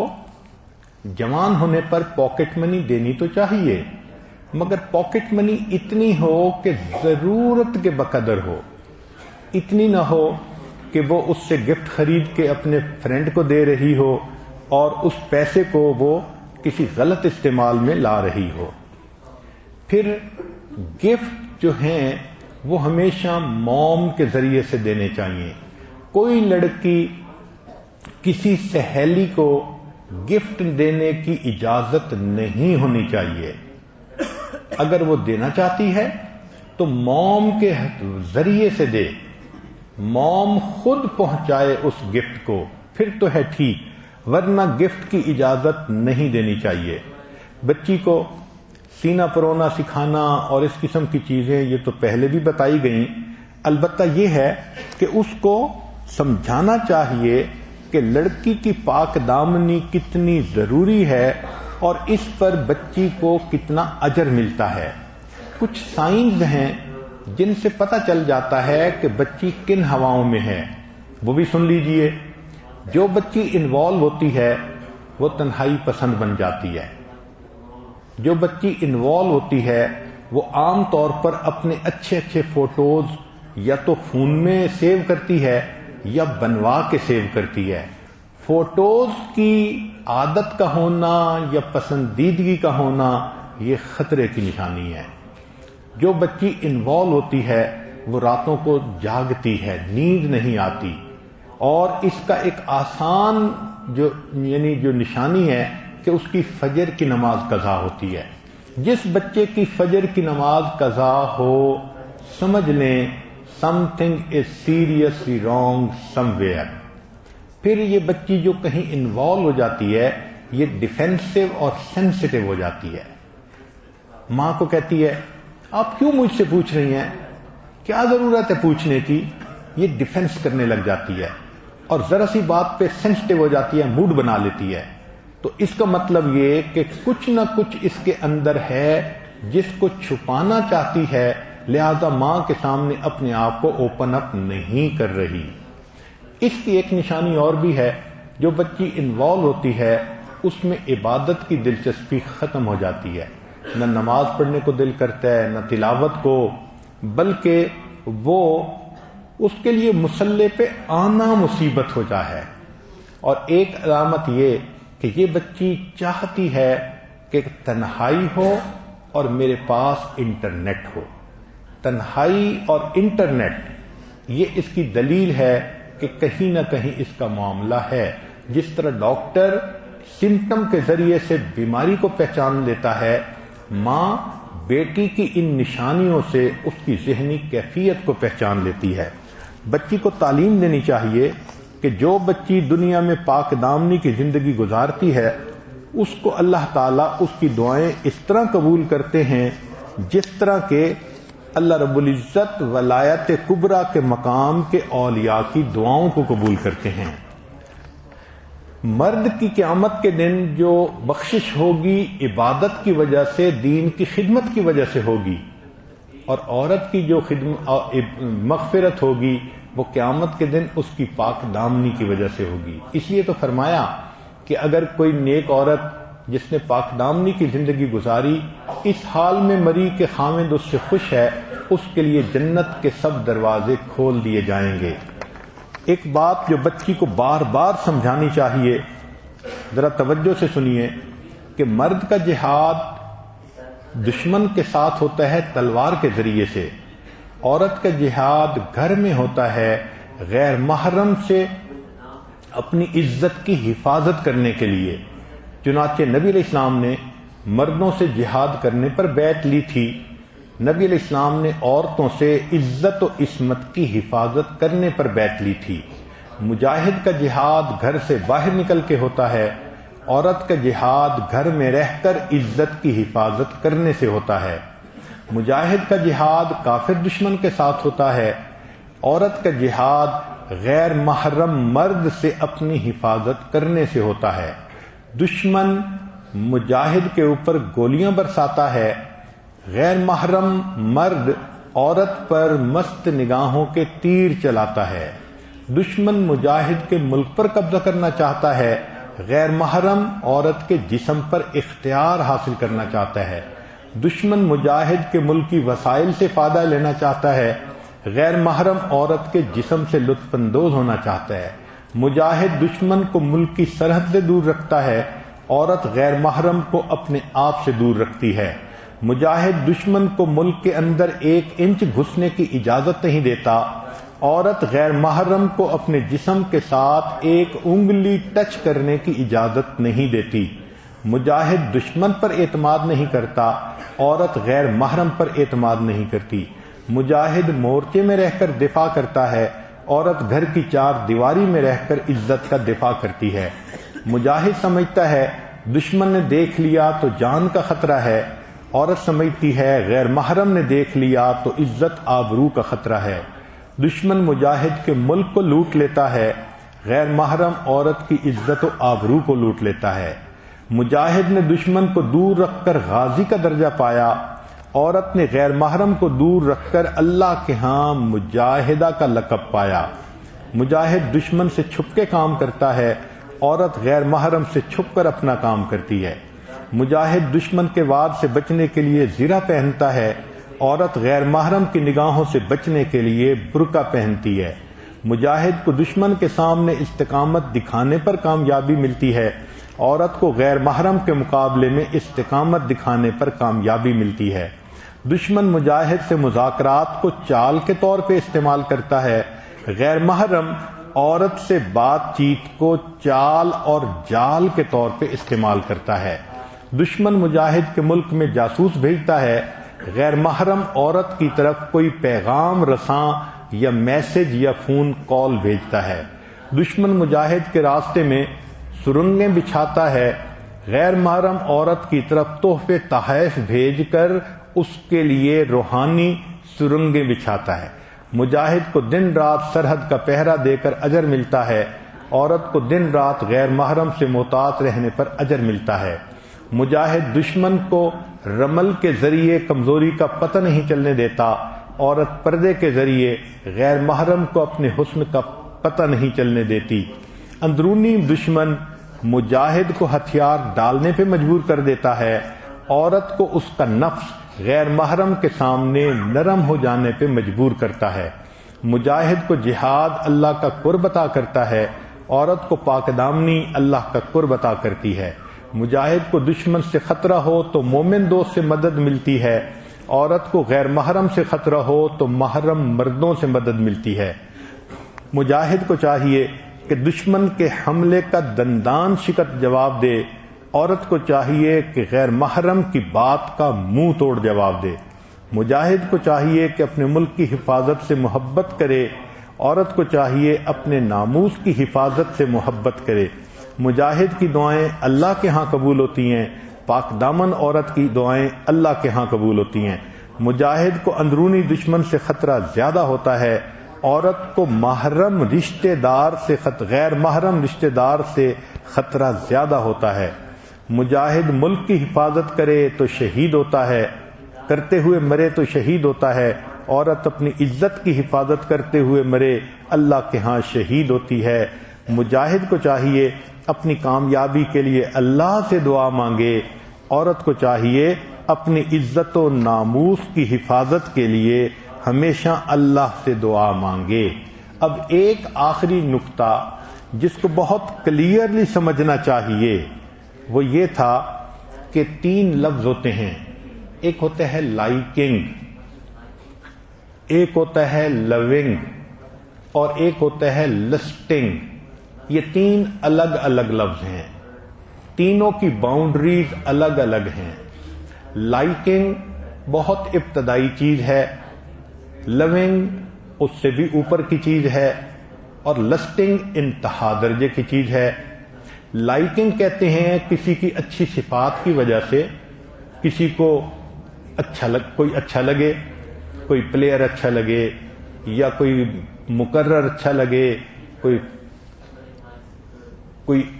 جوان ہونے پر پاکٹ منی دینی تو چاہیے، مگر پاکٹ منی اتنی ہو کہ ضرورت کے بقدر ہو. اتنی نہ ہو کہ وہ اس سے گفٹ خرید کے اپنے فرینڈ کو دے رہی ہو اور اس پیسے کو وہ کسی غلط استعمال میں لا رہی ہو. پھر گفٹ جو ہیں وہ ہمیشہ موم کے ذریعے سے دینے چاہیے. کوئی لڑکی کسی سہیلی کو گفٹ دینے کی اجازت نہیں ہونی چاہیے. اگر وہ دینا چاہتی ہے تو موم کے ذریعے سے دے، موم خود پہنچائے اس گفٹ کو، پھر تو ہے ٹھیک، ورنہ گفٹ کی اجازت نہیں دینی چاہیے. بچی کو سینہ پرونا سکھانا اور اس قسم کی چیزیں یہ تو پہلے بھی بتائی گئیں. البتہ یہ ہے کہ اس کو سمجھانا چاہیے کہ لڑکی کی پاک دامنی کتنی ضروری ہے اور اس پر بچی کو کتنا اجر ملتا ہے. کچھ سائنز ہیں جن سے پتہ چل جاتا ہے کہ بچی کن ہواؤں میں ہے، وہ بھی سن لیجئے. جو بچی انوالو ہوتی ہے وہ تنہائی پسند بن جاتی ہے. جو بچی انوالو ہوتی ہے وہ عام طور پر اپنے اچھے اچھے فوٹوز یا تو فون میں سیو کرتی ہے یا بنوا کے سیو کرتی ہے. فوٹوز کی عادت کا ہونا یا پسندیدگی کا ہونا یہ خطرے کی نشانی ہے. جو بچی انوالو ہوتی ہے وہ راتوں کو جاگتی ہے، نیند نہیں آتی. اور اس کا ایک آسان جو نشانی ہے کہ اس کی فجر کی نماز قضا ہوتی ہے. جس بچے کی فجر کی نماز قضا ہو سمجھ لیں some thing is seriously wrong some where. پھر یہ بچی جو کہیں انوالو ہو جاتی ہے یہ ڈیفینسو اور سینسٹیو ہو جاتی ہے. ماں کو کہتی ہے آپ کیوں مجھ سے پوچھ رہی ہیں, کیا ضرورت ہے پوچھنے کی. یہ ڈیفینس کرنے لگ جاتی ہے اور ذرا سی بات پہ سینسٹیو ہو جاتی ہے, موڈ بنا لیتی ہے. تو اس کا مطلب یہ کہ کچھ نہ کچھ اس کے اندر ہے جس کو چھپانا چاہتی ہے, لہذا ماں کے سامنے اپنے آپ کو اوپن اپ نہیں کر رہی. اس کی ایک نشانی اور بھی ہے, جو بچی انوالو ہوتی ہے اس میں عبادت کی دلچسپی ختم ہو جاتی ہے. نہ نماز پڑھنے کو دل کرتا ہے, نہ تلاوت کو, بلکہ وہ اس کے لیے مصلی پہ آنا مصیبت ہو جا ہے. اور ایک علامت یہ کہ یہ بچی چاہتی ہے کہ تنہائی ہو اور میرے پاس انٹرنیٹ ہو. تنہائی اور انٹرنیٹ یہ اس کی دلیل ہے کہ کہیں نہ کہیں اس کا معاملہ ہے. جس طرح ڈاکٹر سمٹم کے ذریعے سے بیماری کو پہچان لیتا ہے, ماں بیٹی کی ان نشانیوں سے اس کی ذہنی کیفیت کو پہچان لیتی ہے. بچی کو تعلیم دینی چاہیے کہ جو بچی دنیا میں پاک دامنی کی زندگی گزارتی ہے اس کو اللہ تعالیٰ اس کی دعائیں اس طرح قبول کرتے ہیں جس طرح کہ اللہ رب العزت ولایت کبریٰ کے مقام کے اولیاء کی دعاؤں کو قبول کرتے ہیں. مرد کی قیامت کے دن جو بخشش ہوگی عبادت کی وجہ سے, دین کی خدمت کی وجہ سے ہوگی, اور عورت کی جو مغفرت ہوگی وہ قیامت کے دن اس کی پاک دامنی کی وجہ سے ہوگی. اس لیے تو فرمایا کہ اگر کوئی نیک عورت جس نے پاک دامنی کی زندگی گزاری اس حال میں مری کہ خاوند اس سے خوش ہے, اس کے لیے جنت کے سب دروازے کھول دیے جائیں گے. ایک بات جو بچی کو بار بار سمجھانی چاہیے, ذرا توجہ سے سنیے, کہ مرد کا جہاد دشمن کے ساتھ ہوتا ہے تلوار کے ذریعے سے, عورت کا جہاد گھر میں ہوتا ہے غیر محرم سے اپنی عزت کی حفاظت کرنے کے لیے. چنانچہ نبی علیہ السلام نے مردوں سے جہاد کرنے پر بیعت لی تھی. نبی علیہ السلام نے عورتوں سے عزت و عصمت کی حفاظت کرنے پر بیعت لی تھی. مجاہد کا جہاد گھر سے باہر نکل کے ہوتا ہے, عورت کا جہاد گھر میں رہ کر عزت کی حفاظت کرنے سے ہوتا ہے. مجاہد کا جہاد کافر دشمن کے ساتھ ہوتا ہے, عورت کا جہاد غیر محرم مرد سے اپنی حفاظت کرنے سے ہوتا ہے. دشمن مجاہد کے اوپر گولیاں برساتا ہے, غیر محرم مرد عورت پر مست نگاہوں کے تیر چلاتا ہے. دشمن مجاہد کے ملک پر قبضہ کرنا چاہتا ہے, غیر محرم عورت کے جسم پر اختیار حاصل کرنا چاہتا ہے. دشمن مجاہد کے ملکی وسائل سے فائدہ لینا چاہتا ہے, غیر محرم عورت کے جسم سے لطف اندوز ہونا چاہتا ہے. مجاہد دشمن کو ملک کی سرحد سے دور رکھتا ہے, عورت غیر محرم کو اپنے آپ سے دور رکھتی ہے. مجاہد دشمن کو ملک کے اندر 1 انچ گھسنے کی اجازت نہیں دیتا, عورت غیر محرم کو اپنے جسم کے ساتھ 1 انگلی ٹچ کرنے کی اجازت نہیں دیتی. مجاہد دشمن پر اعتماد نہیں کرتا, عورت غیر محرم پر اعتماد نہیں کرتی. مجاہد مورچے میں رہ کر دفاع کرتا ہے, عورت گھر کی 4 دیواری میں رہ کر عزت کا دفاع کرتی ہے. مجاہد سمجھتا ہے دشمن نے دیکھ لیا تو جان کا خطرہ ہے, عورت سمجھتی ہے غیر محرم نے دیکھ لیا تو عزت آبرو کا خطرہ ہے. دشمن مجاہد کے ملک کو لوٹ لیتا ہے, غیر محرم عورت کی عزت و آبرو کو لوٹ لیتا ہے. مجاہد نے دشمن کو دور رکھ کر غازی کا درجہ پایا, عورت نے غیر محرم کو دور رکھ کر اللہ کے ہاں مجاہدہ کا لقب پایا. مجاہد دشمن سے چھپ کے کام کرتا ہے, عورت غیر محرم سے چھپ کر اپنا کام کرتی ہے. مجاہد دشمن کے وار سے بچنے کے لیے زرہ پہنتا ہے, عورت غیر محرم کی نگاہوں سے بچنے کے لیے برقع پہنتی ہے. مجاہد کو دشمن کے سامنے استقامت دکھانے پر کامیابی ملتی ہے, عورت کو غیر محرم کے مقابلے میں استقامت دکھانے پر کامیابی ملتی ہے. دشمن مجاہد سے مذاکرات کو چال کے طور پہ استعمال کرتا ہے, غیر محرم عورت سے بات چیت کو چال اور جال کے طور پہ استعمال کرتا ہے. دشمن مجاہد کے ملک میں جاسوس بھیجتا ہے, غیر محرم عورت کی طرف کوئی پیغام رساں یا میسج یا فون کال بھیجتا ہے. دشمن مجاہد کے راستے میں سرنگیں بچھاتا ہے، غیر محرم عورت کی طرف تحفے تحائف بھیج کر اس کے لیے روحانی سرنگیں بچھاتا ہے۔ مجاہد کو دن رات سرحد کا پہرا دے کر اجر ملتا ہے، عورت کو دن رات غیر محرم سے محتاط رہنے پر اجر ملتا ہے۔ مجاہد دشمن کو رمل کے ذریعے کمزوری کا پتہ نہیں چلنے دیتا، عورت پردے کے ذریعے غیر محرم کو اپنے حسن کا پتہ نہیں چلنے دیتی۔ اندرونی دشمن مجاہد کو ہتھیار ڈالنے پہ مجبور کر دیتا ہے، عورت کو اس کا نفس غیر محرم کے سامنے نرم ہو جانے پہ مجبور کرتا ہے۔ مجاہد کو جہاد اللہ کا قرب عطا کرتا ہے، عورت کو پاک دامنی اللہ کا قرب عطا کرتی ہے۔ مجاہد کو دشمن سے خطرہ ہو تو مومن دوست سے مدد ملتی ہے، عورت کو غیر محرم سے خطرہ ہو تو محرم مردوں سے مدد ملتی ہے۔ مجاہد کو چاہیے کہ دشمن کے حملے کا دندان شکست جواب دے، عورت کو چاہیے کہ غیر محرم کی بات کا منہ توڑ جواب دے۔ مجاہد کو چاہیے کہ اپنے ملک کی حفاظت سے محبت کرے، عورت کو چاہیے اپنے ناموس کی حفاظت سے محبت کرے۔ مجاہد کی دعائیں اللہ کے ہاں قبول ہوتی ہیں، پاک دامن عورت کی دعائیں اللہ کے ہاں قبول ہوتی ہیں۔ مجاہد کو اندرونی دشمن سے خطرہ زیادہ ہوتا ہے، عورت کو محرم رشتہ دار سے غیر محرم رشتہ دار سے خطرہ زیادہ ہوتا ہے۔ مجاہد ملک کی حفاظت کرے تو شہید ہوتا ہے، کرتے ہوئے مرے تو شہید ہوتا ہے، عورت اپنی عزت کی حفاظت کرتے ہوئے مرے اللہ کے ہاں شہید ہوتی ہے۔ مجاہد کو چاہیے اپنی کامیابی کے لیے اللہ سے دعا مانگے، عورت کو چاہیے اپنی عزت و ناموس کی حفاظت کے لیے ہمیشہ اللہ سے دعا مانگے۔ اب ایک آخری نقطہ جس کو بہت کلیئرلی سمجھنا چاہیے وہ یہ تھا کہ 3 لفظ ہوتے ہیں، ایک ہوتا ہے لائکنگ، ایک ہوتا ہے لونگ اور ایک ہوتا ہے لسٹنگ۔ یہ 3 الگ الگ لفظ ہیں، تینوں کی باؤنڈریز الگ الگ ہیں۔ لائکنگ بہت ابتدائی چیز ہے، لونگ اس سے بھی اوپر کی چیز ہے اور لسٹنگ انتہا درجے کی چیز ہے۔ لائکنگ کہتے ہیں کسی کی اچھی صفات کی وجہ سے کسی کو کوئی اچھا لگے، کوئی پلیئر اچھا لگے یا کوئی مقرر اچھا لگے، کوئی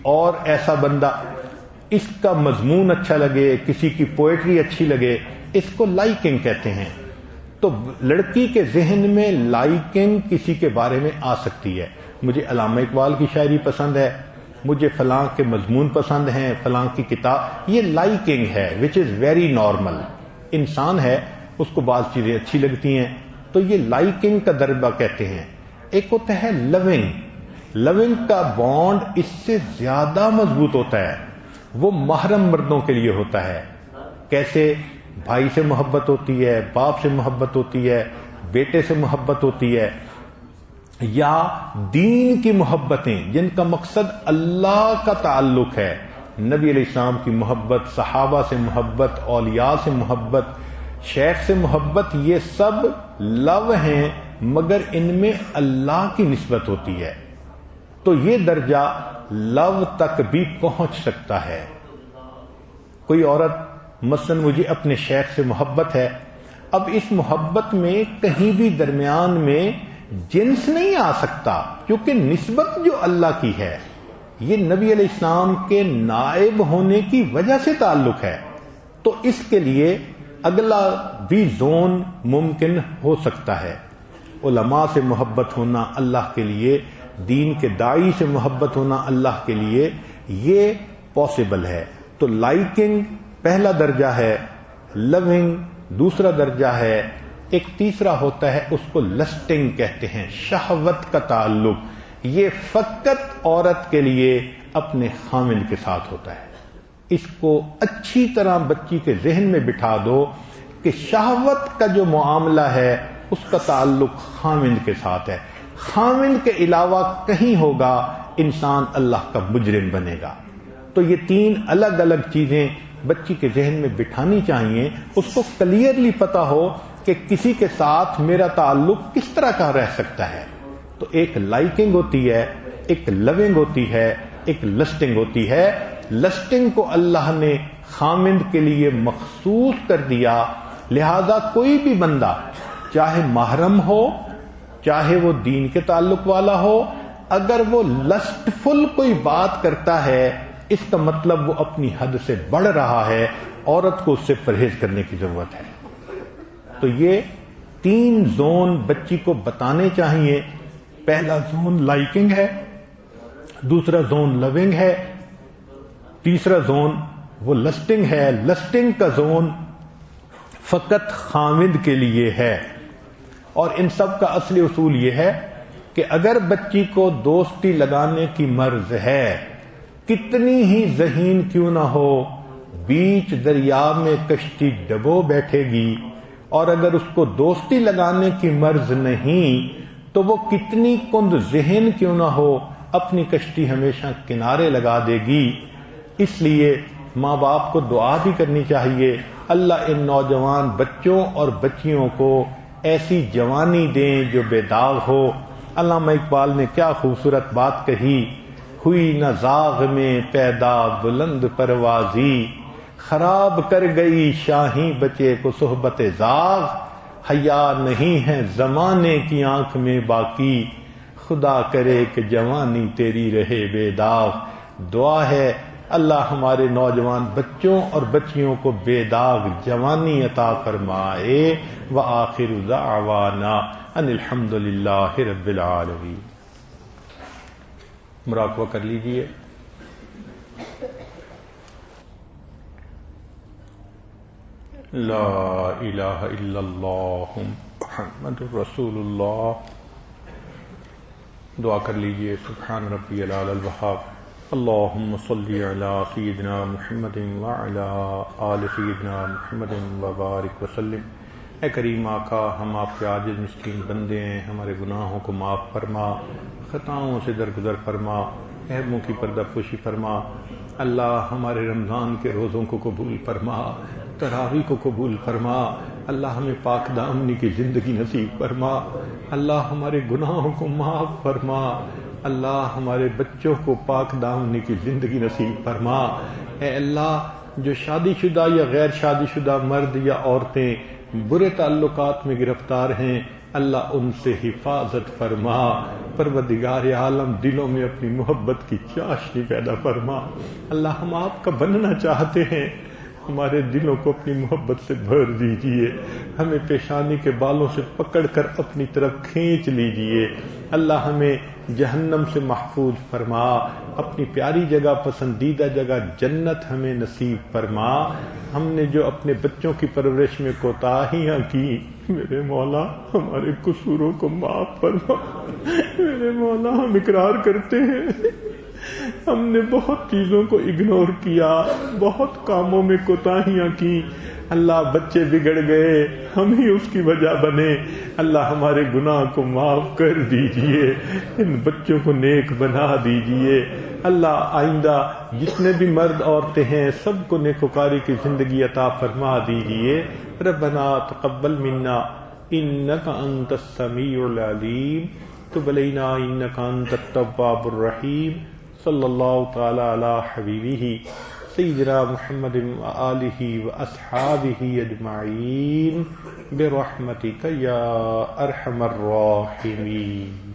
اور ایسا بندہ، اس کا مضمون اچھا لگے، کسی کی پوئٹری اچھی لگے، اس کو لائکنگ کہتے ہیں۔ تو لڑکی کے ذہن میں لائکنگ کسی کے بارے میں آ سکتی ہے، مجھے علامہ اقبال کی شاعری پسند ہے، مجھے فلاں کے مضمون پسند ہیں، فلاں کی کتاب، یہ لائکنگ ہے which is very normal۔ انسان ہے، اس کو بعض چیزیں اچھی لگتی ہیں، تو یہ لائکنگ کا درجہ کہتے ہیں۔ ایک ہوتا ہے لونگ، لونگ کا بانڈ اس سے زیادہ مضبوط ہوتا ہے، وہ محرم مردوں کے لیے ہوتا ہے۔ کیسے؟ بھائی سے محبت ہوتی ہے، باپ سے محبت ہوتی ہے، بیٹے سے محبت ہوتی ہے، یا دین کی محبتیں جن کا مقصد اللہ کا تعلق ہے، نبی علیہ السلام کی محبت، صحابہ سے محبت، اولیاء سے محبت، شیخ سے محبت، یہ سب لو ہیں مگر ان میں اللہ کی نسبت ہوتی ہے، تو یہ درجہ لو تک بھی پہنچ سکتا ہے۔ کوئی عورت مثلا مجھے اپنے شیخ سے محبت ہے، اب اس محبت میں کہیں بھی درمیان میں جنس نہیں آ سکتا، کیونکہ نسبت جو اللہ کی ہے یہ نبی علیہ السلام کے نائب ہونے کی وجہ سے تعلق ہے، تو اس کے لیے اگلا بھی زون ممکن ہو سکتا ہے۔ علماء سے محبت ہونا اللہ کے لیے، دین کے داعی سے محبت ہونا اللہ کے لیے، یہ پاسبل ہے۔ تو لائکنگ پہلا درجہ ہے، لونگ دوسرا درجہ ہے، ایک تیسرا ہوتا ہے، اس کو لسٹنگ کہتے ہیں، شہوت کا تعلق، یہ فقط عورت کے لیے اپنے خامند کے ساتھ ہوتا ہے۔ اس کو اچھی طرح بچی کے ذہن میں بٹھا دو کہ شہوت کا جو معاملہ ہے اس کا تعلق خامند کے ساتھ ہے، خامند کے علاوہ کہیں ہوگا انسان اللہ کا مجرم بنے گا۔ تو یہ 3 الگ الگ چیزیں بچی کے ذہن میں بٹھانی چاہیے، اس کو کلیئرلی پتا ہو کہ کسی کے ساتھ میرا تعلق کس طرح کا رہ سکتا ہے۔ تو ایک لائکنگ ہوتی ہے، ایک لونگ ہوتی ہے، ایک لسٹنگ ہوتی ہے۔ لسٹنگ کو اللہ نے خامند کے لیے مخصوص کر دیا، لہذا کوئی بھی بندہ چاہے محرم ہو، چاہے وہ دین کے تعلق والا ہو، اگر وہ لسٹ فل کوئی بات کرتا ہے اس کا مطلب وہ اپنی حد سے بڑھ رہا ہے، عورت کو اس سے پرہیز کرنے کی ضرورت ہے۔ تو یہ 3 زون بچی کو بتانے چاہیے۔ پہلا زون لائکنگ ہے، دوسرا زون لونگ ہے، تیسرا زون وہ لسٹنگ ہے۔ لسٹنگ کا زون فقط خامد کے لیے ہے، اور ان سب کا اصلی اصول یہ ہے کہ اگر بچی کو دوستی لگانے کی مرض ہے، کتنی ہی ذہین کیوں نہ ہو، بیچ دریا میں کشتی ڈبو بیٹھے گی، اور اگر اس کو دوستی لگانے کی مرض نہیں تو وہ کتنی کند ذہن کیوں نہ ہو، اپنی کشتی ہمیشہ کنارے لگا دے گی۔ اس لیے ماں باپ کو دعا بھی کرنی چاہیے، اللہ ان نوجوان بچوں اور بچیوں کو ایسی جوانی دیں جو بے داغ ہو۔ علامہ اقبال نے کیا خوبصورت بات کہی، ہوئی نہ زاغ میں پیدا بلند پروازی، خراب کر گئی شاہی بچے کو صحبت زاغ، حیا نہیں ہے زمانے کی آنکھ میں باقی، خدا کرے کہ جوانی تیری رہے بے داغ۔ دعا ہے اللہ ہمارے نوجوان بچوں اور بچیوں کو بے داغ جوانی عطا فرمائے۔ وآخر دعوانا ان الحمد للہ رب العالمین۔ مراقبہ کر لیجئے۔ لا الہ الا اللہ محمد رسول اللہ۔ دعا کر لیجئے۔ سبحان ربی العلی الوہاب، اللہم صلی علی سیدنا محمد وعلی آل سیدنا محمد وبارک وسلم۔ اے کریم آقا، ہم آپ کے عاجز مسکین بندے ہیں، ہمارے گناہوں کو معاف فرما، خطاؤں سے درگزر فرما، عیبوں کی پردہ پوشی فرما۔ اللہ ہمارے رمضان کے روزوں کو قبول فرما، تراویح کو قبول فرما۔ اللہ ہمیں پاک دامنی کی زندگی نصیب فرما۔ اللہ ہمارے گناہوں کو معاف فرما۔ اللہ ہمارے بچوں کو پاک دامنی کی زندگی نصیب فرما۔ اے اللہ، جو شادی شدہ یا غیر شادی شدہ مرد یا عورتیں برے تعلقات میں گرفتار ہیں، اللہ ان سے حفاظت فرما۔ پروردگار عالم، دلوں میں اپنی محبت کی چاشنی پیدا فرما۔ اللہ ہم آپ کا بننا چاہتے ہیں، ہمارے دلوں کو اپنی محبت سے بھر دیجئے، ہمیں پیشانی کے بالوں سے پکڑ کر اپنی طرف کھینچ لیجئے۔ اللہ ہمیں جہنم سے محفوظ فرما، اپنی پیاری جگہ، پسندیدہ جگہ جنت ہمیں نصیب فرما۔ ہم نے جو اپنے بچوں کی پرورش میں کوتاہیاں کی، میرے مولا ہمارے قصوروں کو معاف فرما۔ میرے مولا ہم اقرار کرتے ہیں ہم نے بہت چیزوں کو اگنور کیا، بہت کاموں میں کوتاہیاں کی۔ اللہ بچے بگڑ گئے، ہم ہی اس کی وجہ بنے۔ اللہ ہمارے گناہ کو معاف کر دیجئے، ان بچوں کو نیک بنا دیجئے۔ اللہ آئندہ جتنے بھی مرد عورتیں ہیں سب کو نیکوکاری کی زندگی عطا فرما دیجئے۔ ربنا تقبل منا انک انت السمیع العلیم، تب علینا انک انت التواب الرحیم۔ صلی اللہ تعالی علی حبیبہ سیدنا محمد وآلہ واصحابہ اجمعین برحمتک یا ارحم الراحمین۔